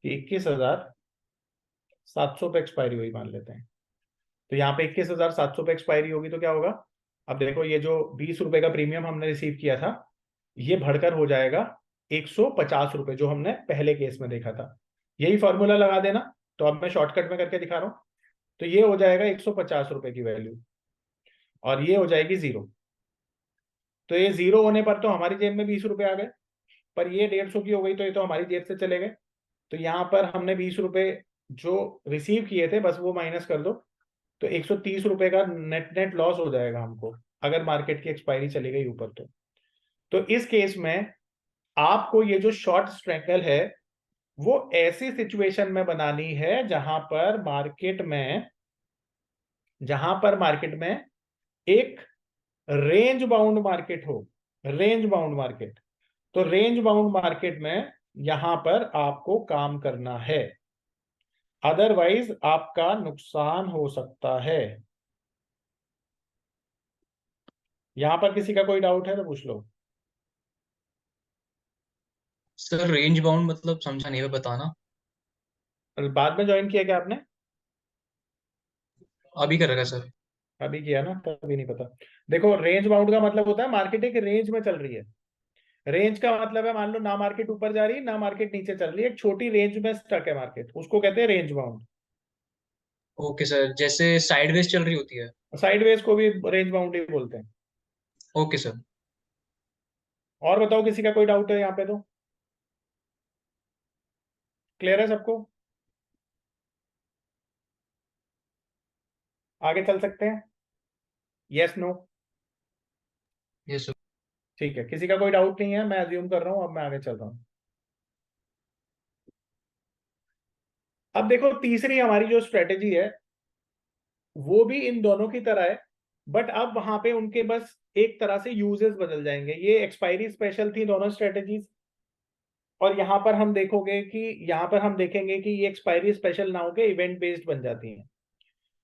कि 21,700 पे एक्सपायरी हुई मान लेते हैं, तो यहाँ पे 21,700 पे एक्सपायरी होगी तो क्या होगा, अब देखो ये जो 20 रुपए का प्रीमियम हमने रिसीव किया था ये बढ़कर हो जाएगा 150 रुपए, जो हमने पहले केस में देखा था। यही फॉर्मूला लगा देना, तो अब मैं शॉर्टकट में करके दिखा रहा हूं। तो ये हो जाएगा 150 रुपए की वैल्यू, और ये हो जाएगी जीरो। तो ये जीरो होने पर तो हमारी जेब में 20 रुपए आ गए, पर ये 150 की हो गई तो ये तो हमारी जेब से चले गए। तो यहाँ पर हमने 20 रुपए जो रिसीव किए थे बस वो माइनस कर दो, तो 130 रुपए का नेट नेट लॉस हो जाएगा हमको, अगर मार्केट की एक्सपायरी चली गई ऊपर तो। तो इस केस में आपको ये जो शॉर्ट स्ट्रैंगल है वो ऐसी सिचुएशन में बनानी है जहां पर मार्केट में एक रेंज बाउंड मार्केट हो, रेंज बाउंड मार्केट। तो रेंज बाउंड मार्केट में यहां पर आपको काम करना है, अदरवाइज आपका नुकसान हो सकता है। यहां पर किसी का कोई डाउट है तो पूछ लो। सर रेंज बाउंड मतलब समझा नहीं, है बताना। बाद में ज्वाइन किया क्या आपने, अभी कर रखा है सर। अभी किया ना, तभी नहीं पता। देखो रेंज बाउंड का मतलब होता है मार्केट एक रेंज में चल रही है। रेंज का मतलब है मान लो ना मार्केट ऊपर जा रही है ना मार्केट नीचे चल रही है, एक छोटी रेंज में स्टक है मार्केट, उसको कहते हैं रेंज बाउंड। ओके सर, जैसे साइडवेज चल रही होती है। साइडवेज को भी रेंज बाउंड ही बोलते हैं। Okay sir. और बताओ किसी का कोई डाउट है यहाँ पे, तो क्लियर है सबको, आगे चल सकते हैं, यस नो। Yes sir. ठीक है, किसी का कोई डाउट नहीं है, मैं अज्यूम कर रहा हूं, अब मैं आगे चल रहा हूं। अब देखो तीसरी हमारी जो स्ट्रेटेजी है वो भी इन दोनों की तरह है, बट अब वहां पे उनके बस एक तरह से यूजेस बदल जाएंगे। ये एक्सपायरी स्पेशल थी दोनों स्ट्रेटेजीज, और यहाँ पर हम देखोगे कि यहाँ पर हम देखेंगे कि ये एक्सपायरी स्पेशल ना होकर इवेंट बेस्ड बन जाती हैं,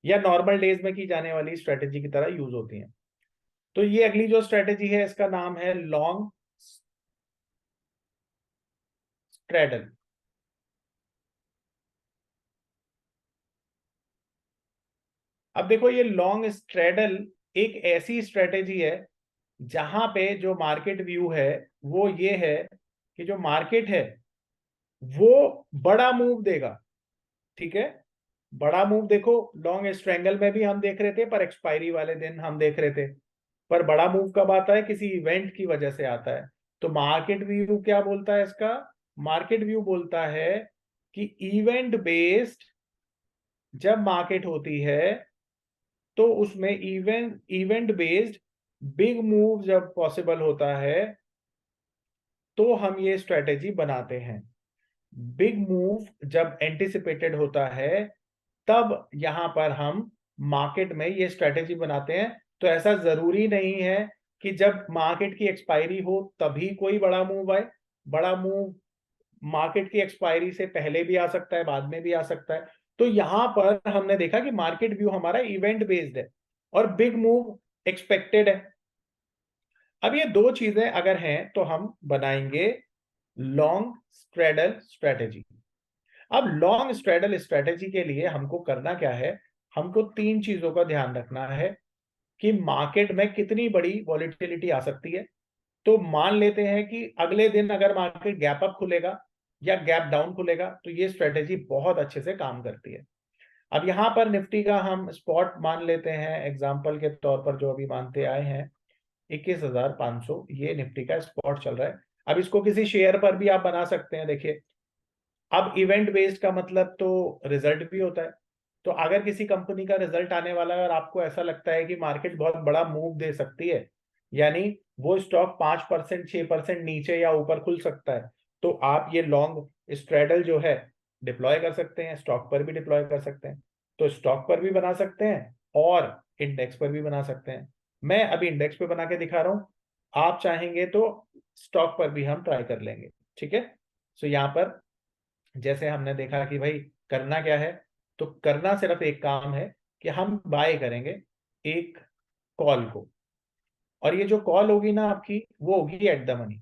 या नॉर्मल डेज में की जाने वाली स्ट्रेटेजी की तरह यूज होती हैं। तो ये अगली जो स्ट्रेटेजी है इसका नाम है लॉन्ग स्ट्रेडल। अब देखो ये लॉन्ग स्ट्रेडल एक ऐसी स्ट्रेटेजी है जहां पे जो मार्केट व्यू है वो ये है कि जो मार्केट है वो बड़ा मूव देगा। ठीक है, बड़ा मूव देखो लॉन्ग स्ट्रेंगल में भी हम देख रहे थे, पर एक्सपायरी वाले दिन हम देख रहे थे। पर बड़ा मूव कब आता है? किसी इवेंट की वजह से आता है। तो मार्केट व्यू क्या बोलता है इसका? मार्केट व्यू बोलता है कि इवेंट बेस्ड जब मार्केट होती है तो उसमें event event based big move जब पॉसिबल होता है तो हम ये स्ट्रेटेजी बनाते हैं। बिग मूव जब एंटिसिपेटेड होता है तब यहां पर हम मार्केट में ये स्ट्रेटेजी बनाते हैं। तो ऐसा जरूरी नहीं है कि जब मार्केट की एक्सपायरी हो तभी कोई बड़ा मूव आए। बड़ा मूव मार्केट की एक्सपायरी से पहले भी आ सकता है, बाद में भी आ सकता है। तो यहां पर हमने देखा कि मार्केट व्यू हमारा इवेंट बेस्ड है और बिग मूव एक्सपेक्टेड है। अब ये दो चीजें अगर हैं तो हम बनाएंगे लॉन्ग स्ट्रेडल स्ट्रेटेजी। अब लॉन्ग स्ट्रेडल स्ट्रेटेजी के लिए हमको करना क्या है? हमको तीन चीजों का ध्यान रखना है कि मार्केट में कितनी बड़ी वॉलीटिलिटी आ सकती है। तो मान लेते हैं कि अगले दिन अगर मार्केट गैप अप खुलेगा या गैप डाउन खुलेगा तो ये स्ट्रेटेजी बहुत अच्छे से काम करती है। अब यहां पर निफ्टी का हम स्पॉट मान लेते हैं एग्जांपल के तौर पर, जो अभी मानते आए हैं 21,500, ये निफ्टी का स्पॉट चल रहा है। अब इसको किसी शेयर पर भी आप बना सकते हैं। देखिए, अब इवेंट बेस्ड का मतलब तो रिजल्ट भी होता है। तो अगर किसी कंपनी का रिजल्ट आने वाला है और आपको ऐसा लगता है कि मार्केट बहुत बड़ा मूव दे सकती है, यानी वो स्टॉक 5% 6% नीचे या ऊपर खुल सकता है, तो आप ये लॉन्ग स्ट्रेडल जो है डिप्लॉय कर सकते हैं, स्टॉक पर भी डिप्लॉय कर सकते हैं। तो स्टॉक पर भी बना सकते हैं और इंडेक्स पर भी बना सकते हैं। मैं अभी इंडेक्स पे बना के दिखा रहा हूं, आप चाहेंगे तो स्टॉक पर भी हम ट्राई कर लेंगे। ठीक है, सो यहाँ पर जैसे हमने देखा कि भाई करना क्या है, तो करना सिर्फ एक काम है कि हम बाय करेंगे एक कॉल को, और ये जो कॉल होगी ना आपकी वो होगी एट द मनी।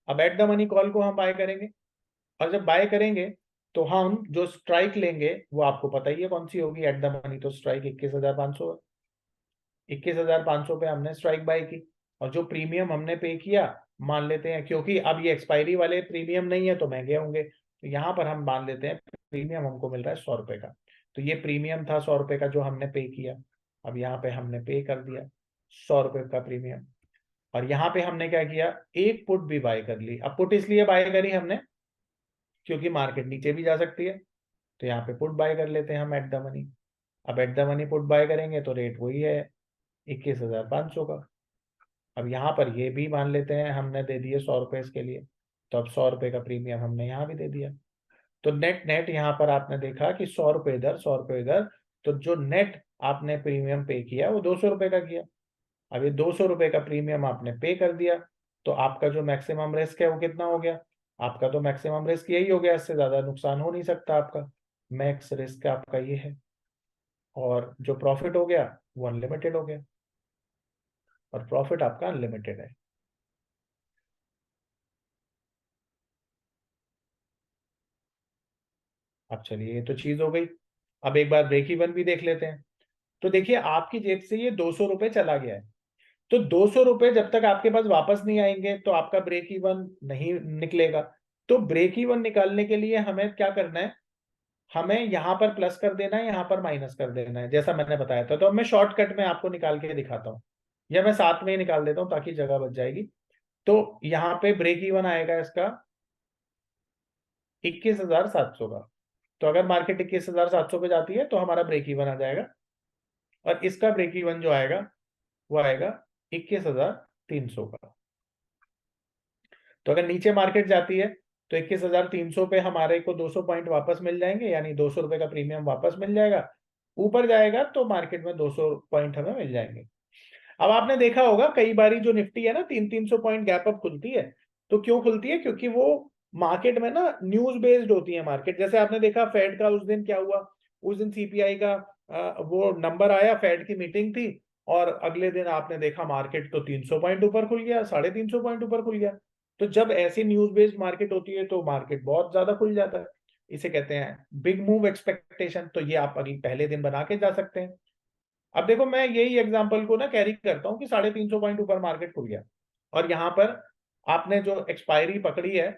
अब एट द मनी कॉल को हम बाय करेंगे, और जब बाय करेंगे तो हम जो स्ट्राइक लेंगे वो आपको पता ही है कौन सी होगी। एट द मनी तो स्ट्राइक 21,500 है। 21,500 पे हमने स्ट्राइक बाय की, और जो प्रीमियम हमने पे किया, मान लेते हैं क्योंकि अब ये एक्सपायरी वाले प्रीमियम नहीं है तो महंगे होंगे, तो यहाँ पर हम मान लेते हैं प्रीमियम हमको मिल रहा है 100 रुपए का। तो ये प्रीमियम था 100 रुपए का जो हमने पे किया। अब यहाँ पे हमने पे कर दिया 100 रुपए का प्रीमियम, और यहाँ पे हमने क्या किया, एक पुट भी बाय कर ली। अब पुट इसलिए बाय करी हमने क्योंकि मार्केट नीचे भी जा सकती है, तो यहाँ पे पुट बाय कर लेते हैं हम एट द मनी। अब at the money put buy करेंगे तो रेट वही है 21,500 का। अब यहाँ पर ये भी मान लेते हैं हमने दे दिए 100 रुपए इसके लिए, तो अब 100 रुपए का प्रीमियम हमने यहाँ भी दे दिया। तो नेट नेट यहाँ पर आपने देखा कि 100 रुपए इधर 100 रुपए इधर, तो जो नेट आपने प्रीमियम पे किया वो 200 रुपए का किया। अब ये 200 रुपए का प्रीमियम आपने पे कर दिया, तो आपका जो मैक्सिमम रिस्क है वो कितना हो गया? आपका तो मैक्सिमम रिस्क यही हो गया, इससे ज्यादा नुकसान हो नहीं सकता आपका। मैक्स रिस्क आपका ये है, और जो प्रॉफिट हो गया वो अनलिमिटेड हो गया, और प्रॉफिट आपका अनलिमिटेड है। अब चलिए ये तो चीज हो गई। अब एक बार ब्रेक इवन भी देख लेते हैं। तो देखिए आपकी जेब से ये 200 रुपए चला गया है, तो 200 रुपए जब तक आपके पास वापस नहीं आएंगे तो आपका ब्रेक इवन नहीं निकलेगा। तो ब्रेक इवन निकालने के लिए हमें क्या करना है? हमें यहाँ पर प्लस कर देना है, यहाँ पर माइनस कर देना है, जैसा मैंने बताया था। तो अब मैं शॉर्टकट में आपको निकाल के दिखाता हूँ, या मैं साथ में ही निकाल देता हूँ ताकि जगह बच जाएगी। तो यहाँ पे ब्रेक इवन आएगा इसका 21,700 का। तो अगर मार्केट 21,700 पे जाती है तो हमारा ब्रेक इवन आ जाएगा, और इसका ब्रेक इवन जो आएगा वो आएगा 21,000 300 का। तो अगर नीचे मार्केट जाती है तो 21,300 पे हमारे को 200 पॉइंट वापस मिल जाएंगे, यानी 200 रुपए का प्रीमियम वापस मिल जाएगा। ऊपर जाएगा तो मार्केट में 200 पॉइंट हमें मिल जाएंगे। अब आपने देखा होगा कई बारी जो निफ्टी है ना 300-300 पॉइंट गैप अप खुलती है। तो क्यों खुलती है? क्योंकि वो मार्केट में ना न्यूज बेस्ड होती है मार्केट। जैसे आपने देखा फेड का उस दिन क्या हुआ, उस दिन सीपीआई का वो नंबर आया, फेड की मीटिंग थी, और अगले दिन आपने देखा मार्केट तो 300 पॉइंट ऊपर खुल गया, 350 पॉइंट ऊपर खुल गया। तो जब ऐसी न्यूज बेस्ड मार्केट होती है तो मार्केट बहुत ज्यादा खुल जाता है। इसे कहते हैं बिग मूव एक्सपेक्टेशन। तो ये आप अगले पहले दिन बना के जा सकते हैं। अब देखो मैं यही एग्जांपल को ना कैरी करता हूँ कि 350 पॉइंट ऊपर मार्केट खुल गया, और यहाँ पर आपने जो एक्सपायरी पकड़ी है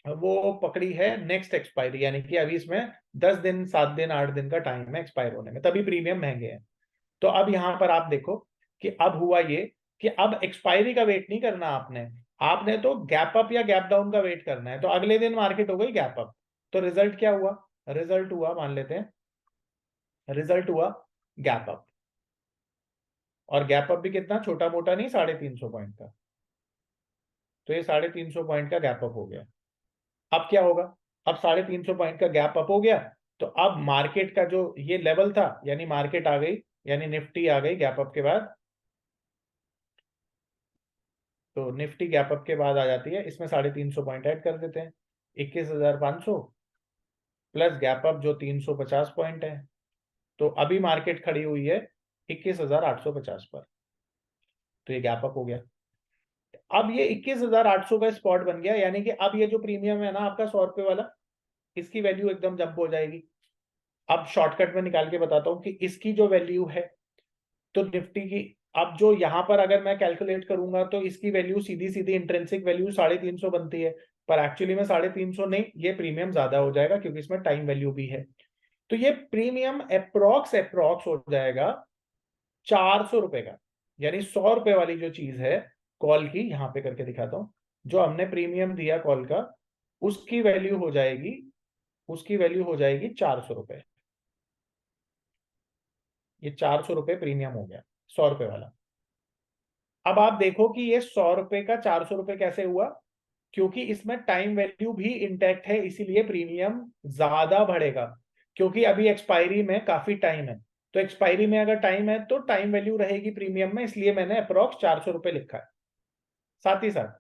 वो पकड़ी है नेक्स्ट एक्सपायरी, यानी कि अभी इसमें 10 दिन, 7 दिन, 8 दिन का टाइम है एक्सपायर होने में, तभी प्रीमियम महंगे हैं। तो अब यहाँ पर आप देखो कि अब हुआ ये कि अब एक्सपायरी का वेट नहीं करना आपने, आपने तो गैप अप या गैप डाउन का वेट करना है। तो अगले दिन मार्केट हो गई गैप अप। तो रिजल्ट क्या हुआ? रिजल्ट हुआ, मान लेते हैं रिजल्ट हुआ गैप अप। और गैप अप भी कितना छोटा मोटा नहीं, 350 पॉइंट का। तो ये 350 पॉइंट का गैप अप हो गया। अब क्या होगा? अब 350 पॉइंट का गैप अप हो गया, तो अब मार्केट का जो ये लेवल था, यानी मार्केट आ गई, यानी निफ्टी आ गई गैप अप के बाद। तो निफ्टी गैप अप के बाद आ जाती है, इसमें 350 पॉइंट ऐड कर देते हैं। 21,500 प्लस गैप अप जो 350 पॉइंट है। तो अभी मार्केट खड़ी हुई है 21,850 पर। तो ये गैप अप हो गया। अब ये 21,800 का स्पॉट बन गया, यानी कि अब ये जो प्रीमियम है ना आपका 100 रुपए वाला, इसकी वैल्यू एकदम जंप हो जाएगी। अब शॉर्टकट में निकाल के बताता हूं कि इसकी जो वैल्यू है, तो निफ्टी की, अब जो यहां पर अगर मैं कैलकुलेट करूंगा तो इसकी वैल्यू सीधी सीधी इंट्रिंसिक वैल्यू 350 बनती है। पर एक्चुअली में 350 नहीं, ये प्रीमियम ज्यादा हो जाएगा क्योंकि इसमें टाइम वैल्यू भी है। तो ये प्रीमियम अप्रोक्स अप्रोक्स हो जाएगा 400 रुपए का। यानी 100 रुपए वाली जो चीज है कॉल की, यहां पे करके दिखाता हूं, जो हमने प्रीमियम दिया कॉल का, उसकी वैल्यू हो जाएगी, उसकी वैल्यू हो जाएगी 400 रुपए। ये 400 रुपए प्रीमियम हो गया 100 रुपए वाला। अब आप देखो कि ये 100 रुपए का 400 रुपए कैसे हुआ? क्योंकि इसमें टाइम वैल्यू भी इंटैक्ट है, इसीलिए प्रीमियम ज्यादा बढ़ेगा। क्योंकि अभी एक्सपायरी में काफी टाइम है, तो एक्सपायरी में अगर टाइम है तो टाइम वैल्यू रहेगी प्रीमियम में, इसलिए मैंने अप्रोक्स 400 रुपए लिखा है। साथ ही साथ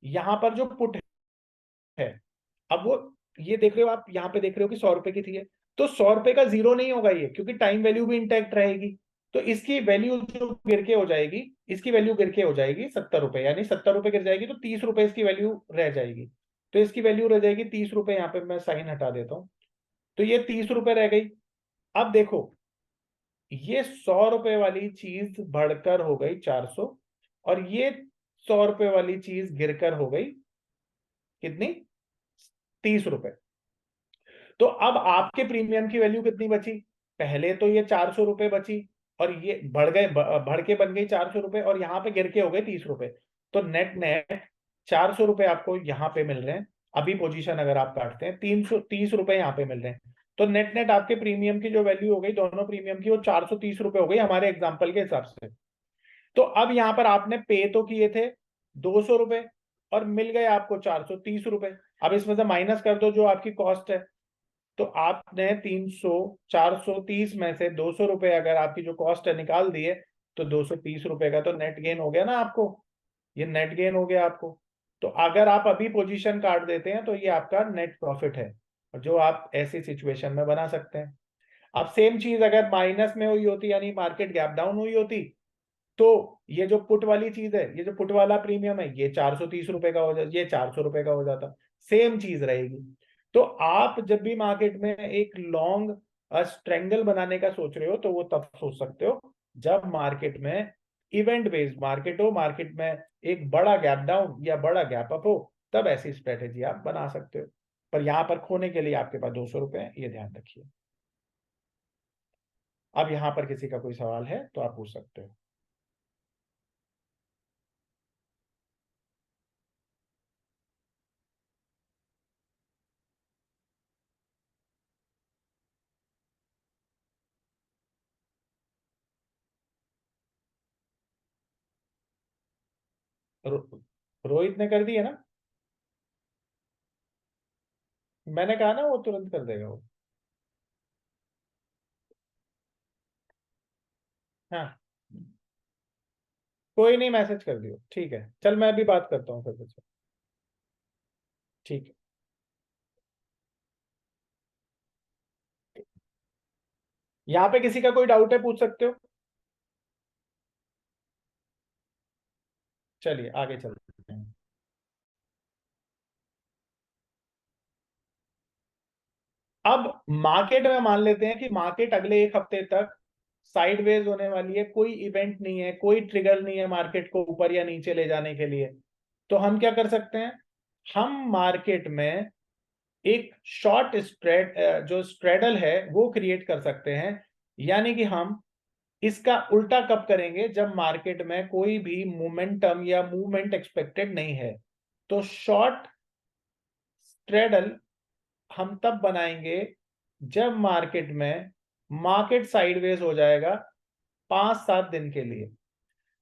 यहां पर जो पुट है, अब वो ये देख रहे हो आप, यहाँ पे देख रहे हो कि 100 रुपए की थी है। तो 100 रुपए का जीरो नहीं होगा ये, क्योंकि टाइम वैल्यू भी इंटैक्ट रहेगी। तो इसकी वैल्यू जो गिर के हो जाएगी, इसकी वैल्यू गिर के हो जाएगी 70 रुपए, यानी 70 रुपए गिर जाएगी तो 30 रुपए इसकी वैल्यू रह जाएगी। तो इसकी वैल्यू रह जाएगी 30 रुपए, यहाँ पे मैं साइन हटा देता हूँ। तो ये 30 रुपए रह गई। अब देखो ये 100 रुपए वाली चीज बढ़कर हो गई 400, और ये 100 रुपए वाली चीज गिरकर हो गई कितनी? 30 रुपए। तो अब आपके प्रीमियम की वैल्यू कितनी बची? पहले तो ये 400 रुपए बची, और ये बढ़ गए, बढ़ के बन गई 400 रुपए, और यहाँ पे गिर के हो गए 30 रुपए। तो नेट नेट 400 रुपए आपको यहाँ पे मिल रहे हैं। अभी पोजीशन अगर आप काटते हैं 330 रुपए यहाँ पे मिल रहे हैं। तो नेट नेट आपके प्रीमियम की जो वैल्यू हो गई दोनों प्रीमियम की, वो 430 रुपए हो गई हमारे एग्जाम्पल के हिसाब से। तो अब यहाँ पर आपने पे तो किए थे 200 रुपए, और मिल गए आपको 430 रुपए। अब इसमें से माइनस कर दो जो आपकी कॉस्ट है। तो आपने 430 में से 200 रुपए अगर आपकी जो कॉस्ट है निकाल दिए, तो 230 रुपए का तो नेट गेन हो गया ना आपको। ये नेट गेन हो गया आपको। तो अगर आप अभी पोजीशन काट देते हैं तो ये आपका नेट प्रॉफिट है, जो आप ऐसी सिचुएशन में बना सकते हैं। अब सेम चीज अगर माइनस में हुई होती, यानी मार्केट गैप डाउन हुई होती, तो ये जो पुट वाली चीज है, ये जो पुट वाला प्रीमियम है, ये 430 रुपए का हो जाता, ये 400 रुपए का हो जाता। सेम चीज रहेगी। तो आप जब भी मार्केट में एक लॉन्ग स्ट्रेंगल बनाने का सोच रहे हो, तो वो तब सोच सकते हो जब मार्केट में इवेंट बेस्ड मार्केट हो, मार्केट में एक बड़ा गैप डाउन या बड़ा गैप अप हो, तब ऐसी स्ट्रेटेजी आप बना सकते हो। पर यहां पर खोने के लिए आपके पास 200 रुपए है, ये ध्यान रखिए। अब यहां पर किसी का कोई सवाल है तो आप पूछ सकते हो। रोहित ने कर दी है ना? मैंने कहा ना वो तुरंत कर देगा वो। हाँ, कोई नहीं, मैसेज कर दियो, ठीक है, चल मैं अभी बात करता हूँ फिर तुझसे। ठीक है। यहाँ पे किसी का कोई डाउट है, पूछ सकते हो। चलिए आगे चलते हैं। अब मार्केट में मान लेते हैं कि मार्केट अगले एक हफ्ते तक साइडवेज होने वाली है, कोई इवेंट नहीं है, कोई ट्रिगर नहीं है मार्केट को ऊपर या नीचे ले जाने के लिए। तो हम क्या कर सकते हैं? हम मार्केट में एक शॉर्ट स्प्रेड, जो स्प्रेडल है वो क्रिएट कर सकते हैं। यानी कि हम इसका उल्टा कब करेंगे? जब मार्केट में कोई भी मोमेंटम या मूवमेंट एक्सपेक्टेड नहीं है। तो शॉर्ट स्ट्रेडल हम तब बनाएंगे जब मार्केट साइडवेज हो जाएगा 5-7 दिन के लिए।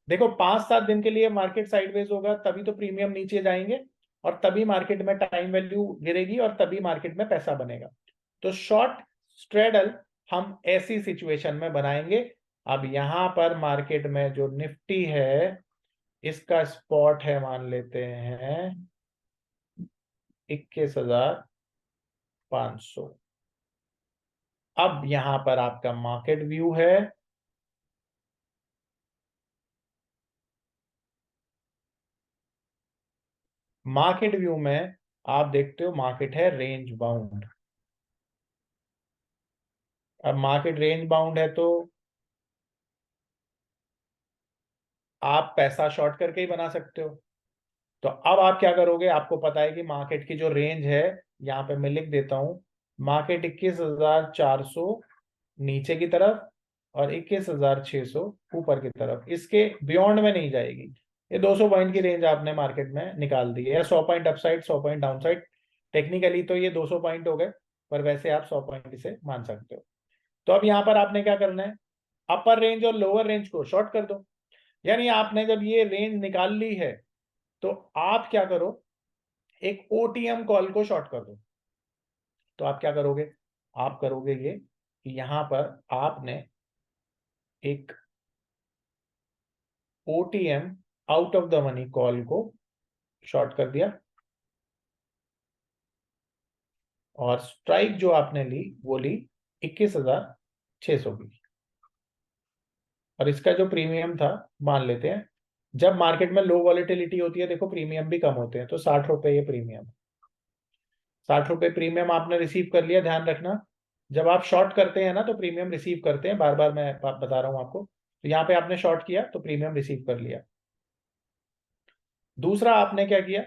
देखो 5-7 दिन के लिए मार्केट साइडवेज होगा, तभी तो प्रीमियम नीचे जाएंगे, और तभी मार्केट में टाइम वैल्यू गिरेगी, और तभी मार्केट में पैसा बनेगा। तो शॉर्ट स्ट्रेडल हम ऐसी सिचुएशन में बनाएंगे। अब यहां पर मार्केट में जो निफ्टी है, इसका स्पॉट है, मान लेते हैं 21,500। अब यहां पर आपका मार्केट व्यू है। मार्केट व्यू में आप देखते हो मार्केट है रेंज बाउंड। अब मार्केट रेंज बाउंड है तो आप पैसा शॉर्ट करके ही बना सकते हो। तो अब आप क्या करोगे? आपको पता है कि मार्केट की जो रेंज है, यहाँ पे मैं लिख देता हूं, मार्केट 21,400 नीचे की तरफ और 21,600 ऊपर की तरफ, इसके बियॉन्ड में नहीं जाएगी। ये 200 पॉइंट की रेंज आपने मार्केट में निकाल दी है, या 100 point upside 100 point downside. Technically तो ये 200 पॉइंट हो गए, पर वैसे आप 100 पॉइंट इसे मान सकते हो। तो अब यहाँ पर आपने क्या करना है? अपर रेंज और लोअर रेंज को शॉर्ट कर दो। यानी आपने जब ये रेंज निकाल ली है, तो आप क्या करो? एक ओटीएम कॉल को शॉर्ट कर दो। तो आप क्या करोगे? आप करोगे ये कि यहां पर आपने एक OTM out of the money call को शॉर्ट कर दिया, और स्ट्राइक जो आपने ली वो ली 21,600 की। और इसका जो प्रीमियम था, मान लेते हैं जब मार्केट में लो वॉलेटिलिटी होती है, देखो प्रीमियम भी कम होते हैं, तो 60 रुपए ये प्रीमियम। 60 रुपए प्रीमियम आपने रिसीव कर लिया। ध्यान रखना, जब आप शॉर्ट करते हैं ना तो प्रीमियम रिसीव करते हैं, बार बार मैं बता रहा हूं आपको। तो यहाँ पे आपने शॉर्ट किया तो प्रीमियम रिसीव कर लिया। दूसरा आपने क्या किया?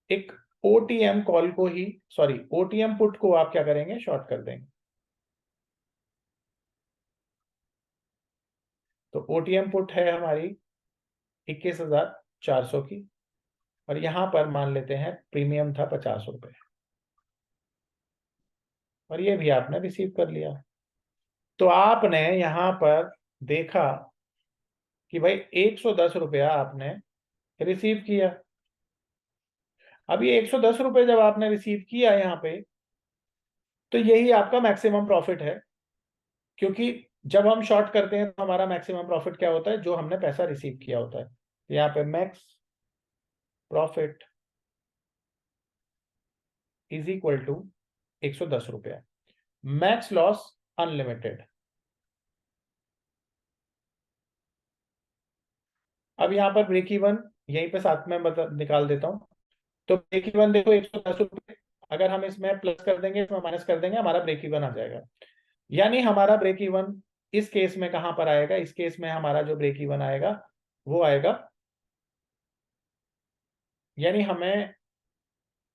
एक ओटीएम कॉल को ही, सॉरी, ओटीएम पुट को आप क्या करेंगे? शॉर्ट कर देंगे। तो ओटीएम पुट है हमारी 21,400 की, और यहां पर मान लेते हैं प्रीमियम था 50 रुपए, और ये भी आपने रिसीव कर लिया। तो आपने यहां पर देखा कि भाई 110 रुपया आपने रिसीव किया। अब ये 110 रुपये जब आपने रिसीव किया यहाँ पे, तो यही आपका मैक्सिमम प्रॉफिट है। क्योंकि जब हम शॉर्ट करते हैं तो हमारा मैक्सिमम प्रॉफिट क्या होता है? जो हमने पैसा रिसीव किया होता है। तो यहाँ पे max profit is equal to 110 रुपया। Max loss unlimited. अब यहाँ पर ब्रेक इवन यहीं पे साथ में निकाल देता हूं। तो ब्रेक इवन देखो 110 रुपये, अगर हम इसमें प्लस कर देंगे, इसमें माइनस कर देंगे, हमारा ब्रेक इवन आ जाएगा। यानी हमारा ब्रेक इवन इस केस में कहां पर आएगा? इस केस में हमारा जो ब्रेक इवन आएगा वो आएगा, यानी हमें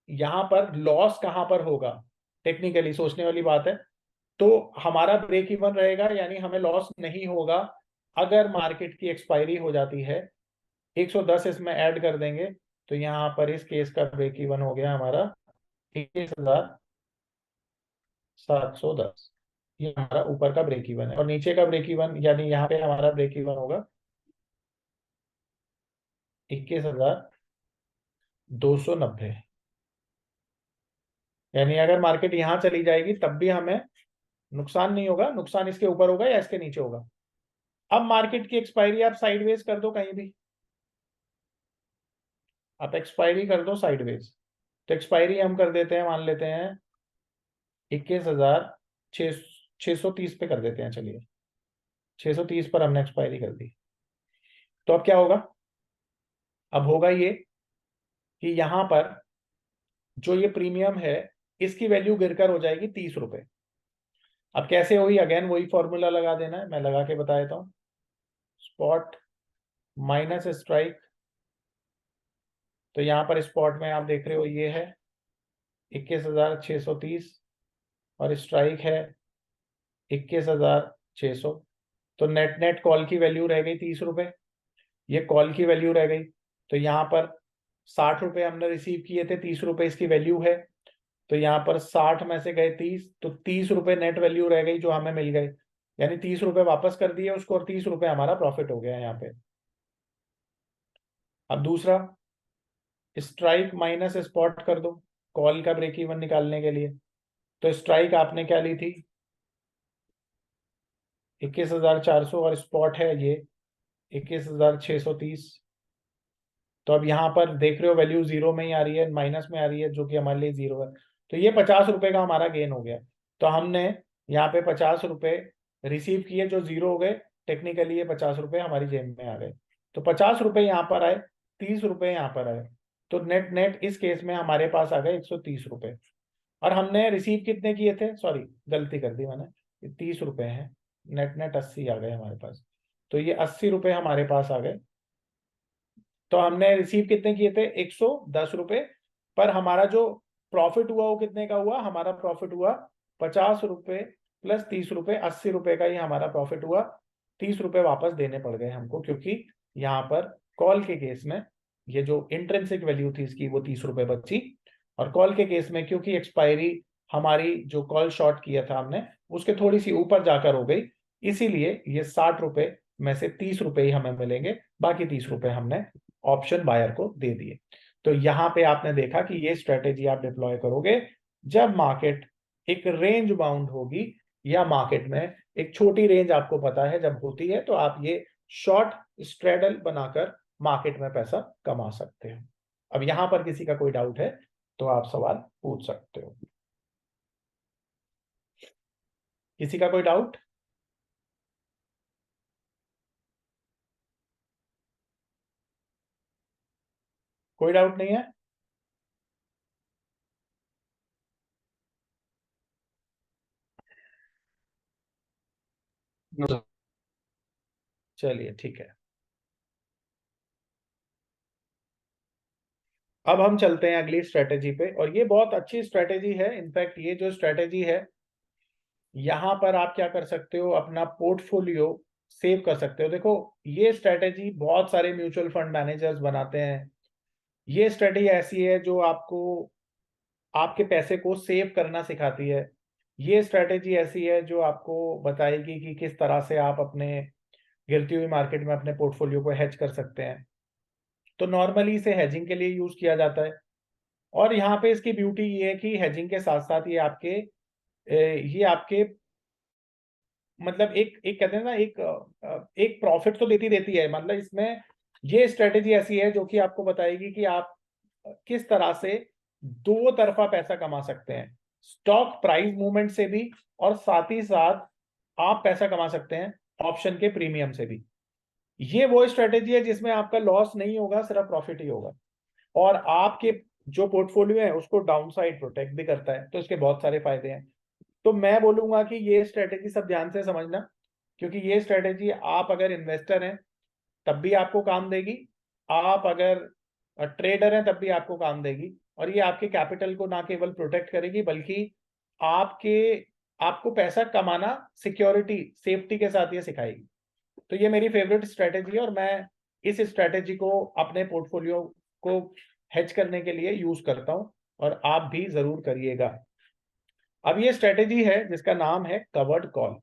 यहां पर लॉस कहां पर होगा? टेक्निकली सोचने वाली बात है। तो हमारा ब्रेक इवन रहेगा, यानी हमें लॉस नहीं होगा अगर मार्केट की एक्सपायरी हो जाती है। 110 इसमें ऐड कर देंगे, तो यहां पर इस केस का ब्रेक इवन हो गया हमारा 21,710। ये हमारा ऊपर का ब्रेक इवन है, और नीचे का ब्रेक इवन, यानी यहाँ पे हमारा ब्रेक इवन होगा 290। यानी अगर मार्केट यहां चली जाएगी तब भी हमें नुकसान नहीं होगा, नुकसान इसके ऊपर होगा या इसके नीचे होगा। अब मार्केट की एक्सपायरी आप साइडवेज कर दो कहीं भी, आप एक्सपायरी कर दो साइडवेज। तो एक्सपायरी हम कर देते हैं, मान लेते हैं 21,630 पे कर देते हैं, चलिए 630 पर हमने एक्सपायरी कर दी। तो अब क्या होगा, अब होगा ये कि यहां पर जो ये प्रीमियम है इसकी वैल्यू गिरकर हो जाएगी 30 रुपए। अब कैसे हुई, अगेन वही फॉर्मूला लगा देना है, मैं लगा के बता देता हूँ। स्पॉट माइनस स्ट्राइक, तो यहां पर स्पॉट में आप देख रहे हो ये है 21,630 और स्ट्राइक है 21,600। तो नेट नेट कॉल की वैल्यू रह गई 30 रुपए, ये कॉल की वैल्यू रह गई। तो यहाँ पर 60 रुपए हमने रिसीव किए थे, 30 रुपए इसकी वैल्यू है। तो यहाँ पर 60 में से गए 30, तो 30 रुपए नेट वैल्यू रह गई जो हमें मिल गई। यानी 30 रुपए वापस कर दिए उसको और 30 रुपए हमारा प्रॉफिट हो गया यहाँ पे। अब दूसरा, स्ट्राइक माइनस स्पॉट कर दो कॉल का ब्रेक इवन निकालने के लिए। तो स्ट्राइक आपने क्या ली थी 21,400 और स्पॉट है ये 21,630। तो अब यहाँ पर देख रहे हो वैल्यू जीरो में ही आ रही है, माइनस में आ रही है, जो कि हमारे लिए जीरो है। तो ये 50 रुपए का हमारा गेन हो गया। तो हमने यहाँ पे 50 रुपए रिसीव किए जो जीरो हो गए, टेक्निकली ये 50 रुपए हमारी जेब में आ गए। तो 50 रुपए यहाँ पर आए, 30 रुपए यहाँ पर आए। तो नेट नेट इस केस में हमारे पास आ गए 130 रुपए। और हमने रिसीव कितने किए थे, सॉरी गलती कर दी मैंने, ये 30 रुपए है, नेट नेट 80 आ गए हमारे पास। तो ये 80 रुपए हमारे पास आ गए। तो हमने रिसीव कितने किए थे 110 रुपए, पर हमारा जो प्रॉफिट हुआ वो कितने का हुआ, हमारा प्रॉफिट हुआ 50 रुपए प्लस 30 रुपए, 80 रुपए का ही हमारा प्रॉफिट हुआ। 30 रुपए वापस देने पड़ गए हमको, क्योंकि यहाँ पर कॉल के केस में ये जो इंट्रिंसिक वैल्यू थी इसकी वो 30 रुपए बची। और कॉल के केस में क्योंकि एक्सपायरी हमारी जो कॉल शॉर्ट किया था हमने उसके थोड़ी सी ऊपर जाकर हो गई, इसीलिए ये 60 रुपए में से 30 रुपए ही हमें मिलेंगे, बाकी 30 रुपए हमने ऑप्शन बायर को दे दिए। तो यहां पे आपने देखा कि ये स्ट्रेटेजी आप डिप्लॉय करोगे जब मार्केट एक रेंज बाउंड होगी, या मार्केट में एक छोटी रेंज आपको पता है जब होती है, तो आप ये शॉर्ट स्ट्रेडल बनाकर मार्केट में पैसा कमा सकते हो। अब यहां पर किसी का कोई डाउट है तो आप सवाल पूछ सकते हो। किसी का कोई डाउट? कोई डाउट नहीं है? चलिए ठीक है, अब हम चलते हैं अगली स्ट्रेटेजी पे, और ये बहुत अच्छी स्ट्रेटेजी है। इनफैक्ट ये जो स्ट्रेटेजी है यहां पर आप क्या कर सकते हो, अपना पोर्टफोलियो सेव कर सकते हो। देखो ये स्ट्रेटेजी बहुत सारे म्यूचुअल फंड मैनेजर्स बनाते हैं। ये स्ट्रेटेजी ऐसी है जो आपको आपके पैसे को सेव करना सिखाती है। ये स्ट्रेटेजी ऐसी है जो आपको बताएगी कि किस तरह से आप अपने गिरती हुई मार्केट में अपने पोर्टफोलियो को हेज कर सकते हैं। तो नॉर्मली इसे हेजिंग के लिए यूज किया जाता है। और यहाँ पे इसकी ब्यूटी ये है कि हेजिंग के साथ साथ ये आपके मतलब एक एक कहते हैं ना, एक प्रॉफिट तो देती देती है। मतलब इसमें ये स्ट्रेटेजी ऐसी है जो कि आपको बताएगी कि आप किस तरह से दो तरफा पैसा कमा सकते हैं, स्टॉक प्राइस मूवमेंट से भी और साथ ही साथ आप पैसा कमा सकते हैं ऑप्शन के प्रीमियम से भी। ये वो स्ट्रेटेजी है जिसमें आपका लॉस नहीं होगा, सिर्फ प्रॉफिट ही होगा। और आपके जो पोर्टफोलियो है उसको डाउन साइड प्रोटेक्ट भी करता है। तो इसके बहुत सारे फायदे हैं। तो मैं बोलूंगा कि ये स्ट्रेटेजी सब ध्यान से समझना, क्योंकि ये स्ट्रेटेजी आप अगर इन्वेस्टर हैं तब भी आपको काम देगी, आप अगर ट्रेडर हैं तब भी आपको काम देगी। और ये आपके कैपिटल को ना केवल प्रोटेक्ट करेगी बल्कि आपके आपको पैसा कमाना सिक्योरिटी सेफ्टी के साथ ये सिखाएगी। तो ये मेरी फेवरेट स्ट्रेटेजी है और मैं इस स्ट्रेटेजी को अपने पोर्टफोलियो को हेज करने के लिए यूज करता हूं, और आप भी जरूर करिएगा। अब ये स्ट्रेटेजी है जिसका नाम है कवर्ड कॉल।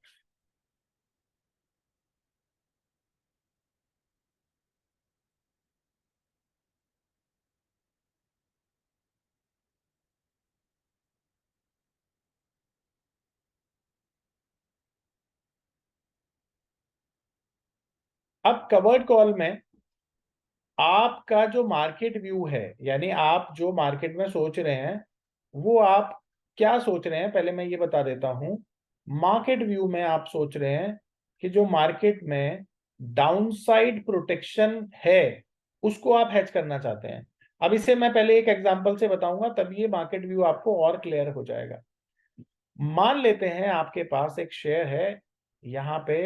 अब कवर्ड कॉल में आपका जो मार्केट व्यू है, यानी आप जो मार्केट में सोच रहे हैं, वो आप क्या सोच रहे हैं पहले मैं ये बता देता हूं। मार्केट व्यू में आप सोच रहे हैं कि जो मार्केट में डाउनसाइड प्रोटेक्शन है उसको आप हेज करना चाहते हैं। अब इसे मैं पहले एक एग्जांपल से बताऊंगा, तब ये मार्केट व्यू आपको और क्लियर हो जाएगा। मान लेते हैं आपके पास एक शेयर है, यहाँ पे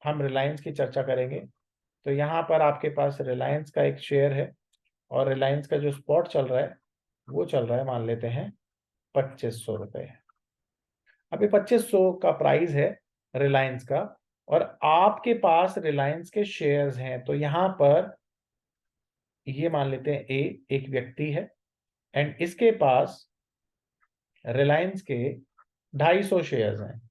हम रिलायंस की चर्चा करेंगे। तो यहाँ पर आपके पास रिलायंस का एक शेयर है और रिलायंस का जो स्पॉट चल रहा है वो चल रहा है, मान लेते हैं 2500 रुपये। अभी 2500 का प्राइस है रिलायंस का, और आपके पास रिलायंस के शेयर्स हैं। तो यहां पर ये मान लेते हैं ए एक व्यक्ति है, एंड इसके पास रिलायंस के 250 शेयर्स हैं।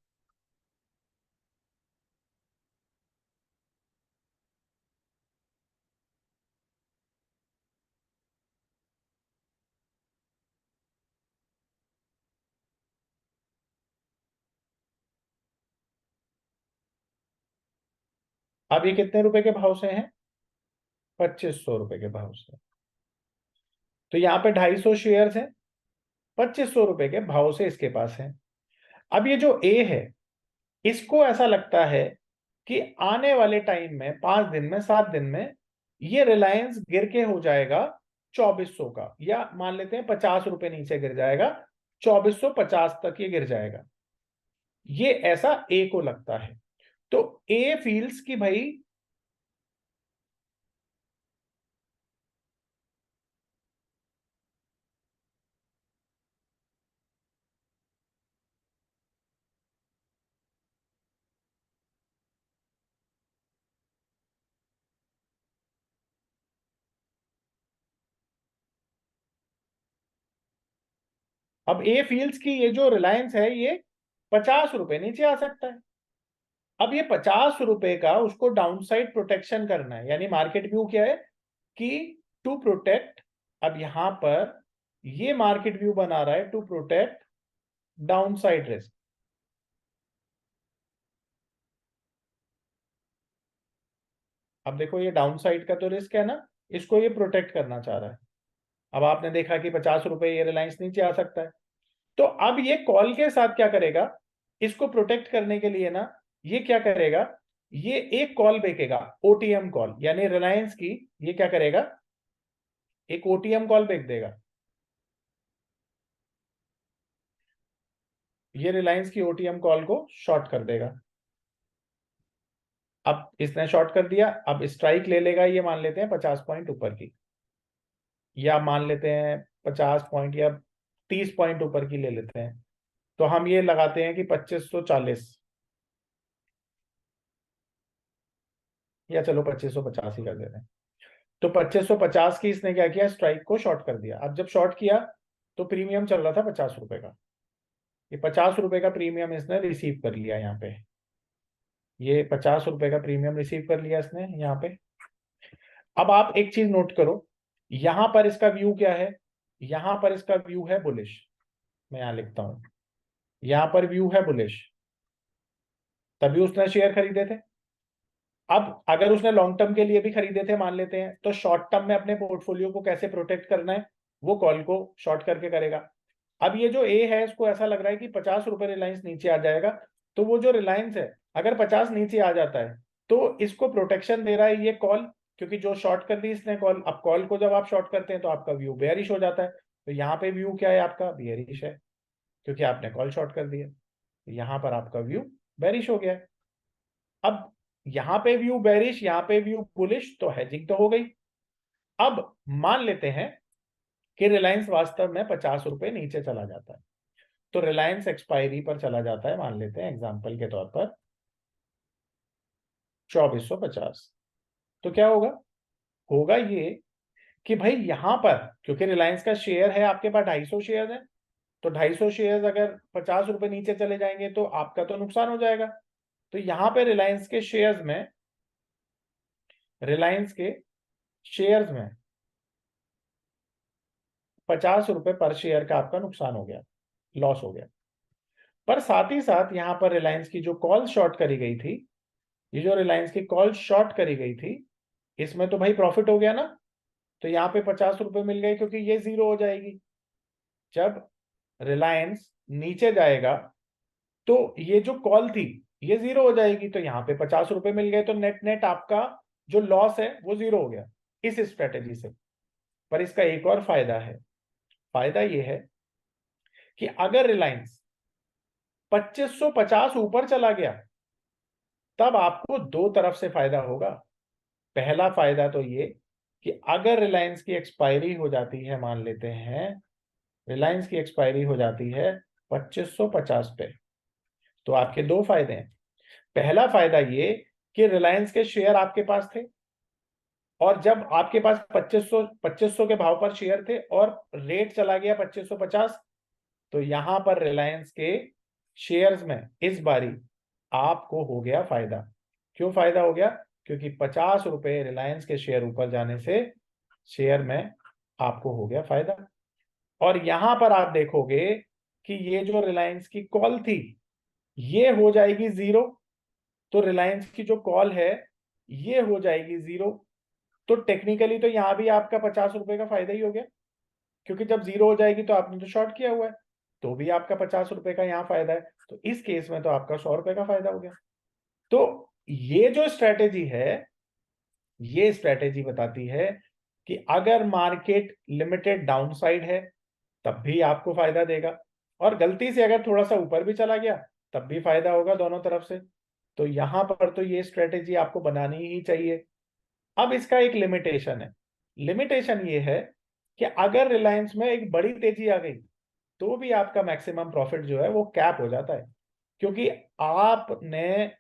अब ये कितने रुपए के भाव से हैं? 2500 रुपए के भाव से। तो यहाँ पे 250 शेयर्स हैं, 2500 रुपए के भाव से इसके पास है। अब ये जो ए है, इसको ऐसा लगता है कि आने वाले टाइम में 5 दिन में 7 दिन में ये रिलायंस गिर के हो जाएगा 2400 का, या मान लेते हैं 50 रुपए नीचे गिर जाएगा, 2450 तक ये गिर जाएगा। ये ऐसा ए को लगता है। तो ए फील्स कि भाई अब ए फील्स की ये जो रिलायंस है ये 50 रुपए नीचे आ सकता है। अब ये 50 रुपए का उसको डाउनसाइड प्रोटेक्शन करना है, यानी मार्केट व्यू क्या है कि टू प्रोटेक्ट, अब यहां पर ये मार्केट व्यू बना रहा है टू प्रोटेक्ट डाउनसाइड रिस्क। अब देखो ये डाउनसाइड का तो रिस्क है ना, इसको ये प्रोटेक्ट करना चाह रहा है। अब आपने देखा कि 50 रुपए ये रिलायंस नीचे आ सकता है। तो अब ये कॉल के साथ क्या करेगा, इसको प्रोटेक्ट करने के लिए ना ये क्या करेगा, ये एक कॉल बेचेगा, ओटीएम कॉल, यानी रिलायंस की ये क्या करेगा, एक ओटीएम कॉल बेच देगा। ये रिलायंस की ओटीएम कॉल को शॉर्ट कर देगा। अब इसने शॉर्ट कर दिया, अब स्ट्राइक ले लेगा, ये मान लेते हैं 50 पॉइंट ऊपर की, या मान लेते हैं 50 पॉइंट या 30 पॉइंट ऊपर की ले लेते हैं। तो हम ये लगाते हैं कि 2540, या चलो 2550 ही कर देते हैं। तो 2550 की इसने क्या किया, स्ट्राइक को शॉर्ट कर दिया। अब जब शॉर्ट किया तो प्रीमियम चल रहा था 50 रुपए का, ये 50 रुपए का प्रीमियम इसने रिसीव कर लिया यहाँ पे, ये 50 रुपए का प्रीमियम रिसीव कर लिया इसने यहाँ पे। अब आप एक चीज नोट करो, यहां पर इसका व्यू क्या है, यहां पर इसका व्यू है बुलिश। मैं यहां लिखता हूं, यहां पर व्यू है बुलिश, तभी उसने शेयर खरीदे थे। अब अगर उसने लॉन्ग टर्म के लिए भी खरीदे थे मान लेते हैं, तो शॉर्ट टर्म में अपने पोर्टफोलियो को कैसे प्रोटेक्ट करना है, वो कॉल को शॉर्ट करके करेगा। अब ये जो ए है इसको ऐसा लग रहा है कि 50 रुपए रिलायंस नीचे आ जाएगा, तो वो जो रिलायंस है अगर 50 नीचे आ जाता है तो इसको प्रोटेक्शन दे रहा है ये कॉल, क्योंकि जो शॉर्ट कर दी इसने कॉल। अब कॉल को जब आप शॉर्ट करते हैं तो आपका व्यू बेयरिश हो जाता है, तो यहाँ पे व्यू क्या है आपका, बेयरिश है, क्योंकि आपने कॉल शॉर्ट कर दिया। तो यहाँ पर आपका व्यू बेयरिश हो गया है। अब यहाँ पे व्यू बेयरिश, यहाँ पे व्यू बुलिश, तो हेजिंग तो हो गई। अब मान लेते हैं कि रिलायंस वास्तव में 50 रुपए नीचे चला जाता है, तो रिलायंस एक्सपायरी पर चला जाता है, मान लेते हैं एग्जांपल के तौर पर 2450। तो क्या होगा, होगा ये कि भाई यहां पर क्योंकि रिलायंस का शेयर है आपके पास 250 शेयर है, तो 250 शेयर अगर 50 रुपए नीचे चले जाएंगे तो आपका तो नुकसान हो जाएगा। तो यहां पे रिलायंस के शेयर्स में 50 रुपए पर शेयर का आपका नुकसान हो गया, लॉस हो गया। पर साथ ही साथ यहां पर रिलायंस की जो कॉल शॉर्ट करी गई थी ये जो रिलायंस की कॉल शॉर्ट करी गई थी, इसमें तो भाई प्रॉफिट हो गया ना, तो यहाँ पे 50 रुपए मिल गए, क्योंकि ये जीरो हो जाएगी। जब रिलायंस नीचे जाएगा तो ये जो कॉल थी ये जीरो हो जाएगी, तो यहाँ पे 50 रुपए मिल गए, तो नेट नेट आपका जो लॉस है वो जीरो हो गया इस स्ट्रेटेजी से। पर इसका एक और फायदा है। फायदा ये है कि अगर रिलायंस 2550 ऊपर चला गया, तब आपको दो तरफ से फायदा होगा। पहला फायदा तो ये कि अगर रिलायंस की एक्सपायरी हो जाती है, मान लेते हैं रिलायंस की एक्सपायरी हो जाती है 2550 पे, तो आपके दो फायदे हैं। पहला फायदा ये कि रिलायंस के शेयर आपके पास थे, और जब आपके पास 2500 के भाव पर शेयर थे और रेट चला गया 2550, तो यहां पर रिलायंस के शेयर्स में इस बारी आपको हो गया फायदा। क्यों फायदा हो गया? क्योंकि 50 रुपए रिलायंस के शेयर ऊपर जाने से शेयर में आपको हो गया फायदा। और यहां पर आप देखोगे कि ये जो रिलायंस की कॉल थी ये हो जाएगी जीरो, तो रिलायंस की जो कॉल है ये हो जाएगी जीरो। तो टेक्निकली तो यहां भी आपका 50 रुपए का फायदा ही हो गया, क्योंकि जब जीरो हो जाएगी तो आपने तो शॉर्ट किया हुआ है, तो भी आपका 50 रुपए का यहाँ फायदा है। तो इस केस में तो आपका 100 रुपए का फायदा हो गया। तो ये जो स्ट्रेटेजी है, ये स्ट्रेटेजी बताती है कि अगर मार्केट लिमिटेड डाउनसाइड है तब भी आपको फायदा देगा, और गलती से अगर थोड़ा सा ऊपर भी चला गया तब भी फायदा होगा दोनों तरफ से। तो यहां पर तो ये स्ट्रेटेजी आपको बनानी ही चाहिए। अब इसका एक लिमिटेशन है। लिमिटेशन ये है कि अगर रिलायंस में एक बड़ी तेजी आ गई तो भी आपका मैक्सिमम प्रॉफिट जो है वो कैप हो जाता है, क्योंकि आपने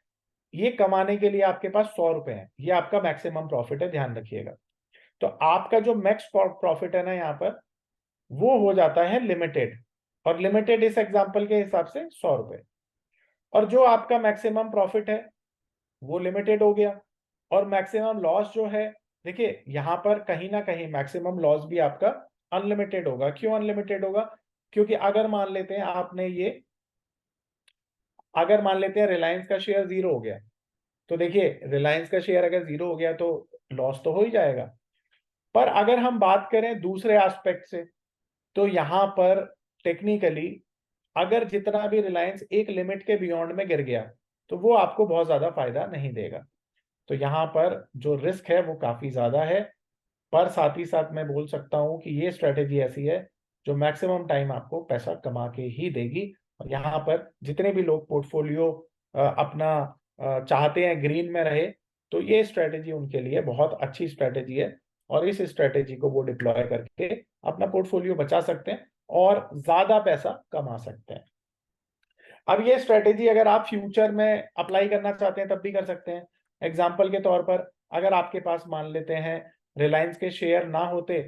ये कमाने के लिए आपके पास 100 रुपए हैं, ये आपका मैक्सिमम प्रॉफिट है, ध्यान रखिएगा। तो आपका जो मैक्स प्रॉफिट है ना यहाँ पर, वो हो जाता है लिमिटेड, और लिमिटेड इस एग्जांपल के हिसाब से 100 रुपए। और जो आपका मैक्सिमम प्रॉफिट है वो लिमिटेड हो गया, और मैक्सिमम लॉस जो है, देखिए यहां पर कहीं ना कहीं मैक्सिमम लॉस भी आपका अनलिमिटेड होगा। क्यों अनलिमिटेड होगा? क्योंकि अगर मान लेते हैं रिलायंस का शेयर जीरो हो गया, तो देखिए रिलायंस का शेयर अगर जीरो हो गया तो लॉस तो हो ही जाएगा। पर अगर हम बात करें दूसरे एस्पेक्ट से, तो यहां पर टेक्निकली अगर जितना भी रिलायंस एक लिमिट के बियॉन्ड में गिर गया तो वो आपको बहुत ज्यादा फायदा नहीं देगा। तो यहाँ पर जो रिस्क है वो काफी ज्यादा है। पर साथ ही साथ मैं बोल सकता हूँ कि ये स्ट्रेटेजी ऐसी है जो मैक्सिमम टाइम आपको पैसा कमा के ही देगी। और यहाँ पर जितने भी लोग पोर्टफोलियो अपना चाहते हैं ग्रीन में रहे, तो ये स्ट्रेटेजी उनके लिए बहुत अच्छी स्ट्रेटेजी है, और इस स्ट्रेटेजी को वो डिप्लॉय करके अपना पोर्टफोलियो बचा सकते हैं और ज्यादा पैसा कमा सकते हैं। अब ये स्ट्रेटेजी अगर आप फ्यूचर में अप्लाई करना चाहते हैं तब भी कर सकते हैं। एग्जाम्पल के तौर पर अगर आपके पास मान लेते हैं रिलायंस के शेयर ना होते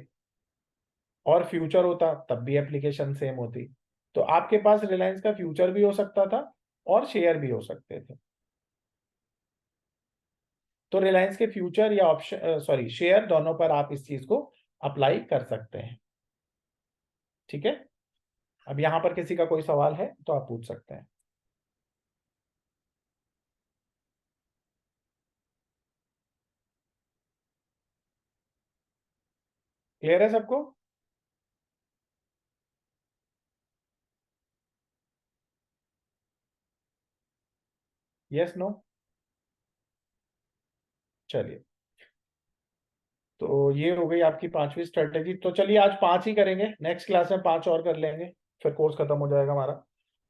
और फ्यूचर होता, तब भी एप्लीकेशन सेम होती। तो आपके पास रिलायंस का फ्यूचर भी हो सकता था और शेयर भी हो सकते थे। तो रिलायंस के फ्यूचर या ऑप्शन सॉरी शेयर दोनों पर आप इस चीज को अप्लाई कर सकते हैं। ठीक है, अब यहां पर किसी का कोई सवाल है तो आप पूछ सकते हैं। क्लियर है सबको? Yes no? चलिए, तो ये हो गई आपकी पांचवी स्ट्रेटेजी। तो चलिए आज पांच ही करेंगे, नेक्स्ट क्लास में पांच और कर लेंगे, फिर कोर्स खत्म हो जाएगा हमारा।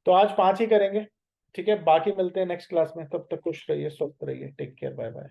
तो आज पांच ही करेंगे, ठीक है? बाकी मिलते हैं नेक्स्ट क्लास में, तब तक खुश रहिए, स्वस्थ रहिए, टेक केयर, बाय बाय।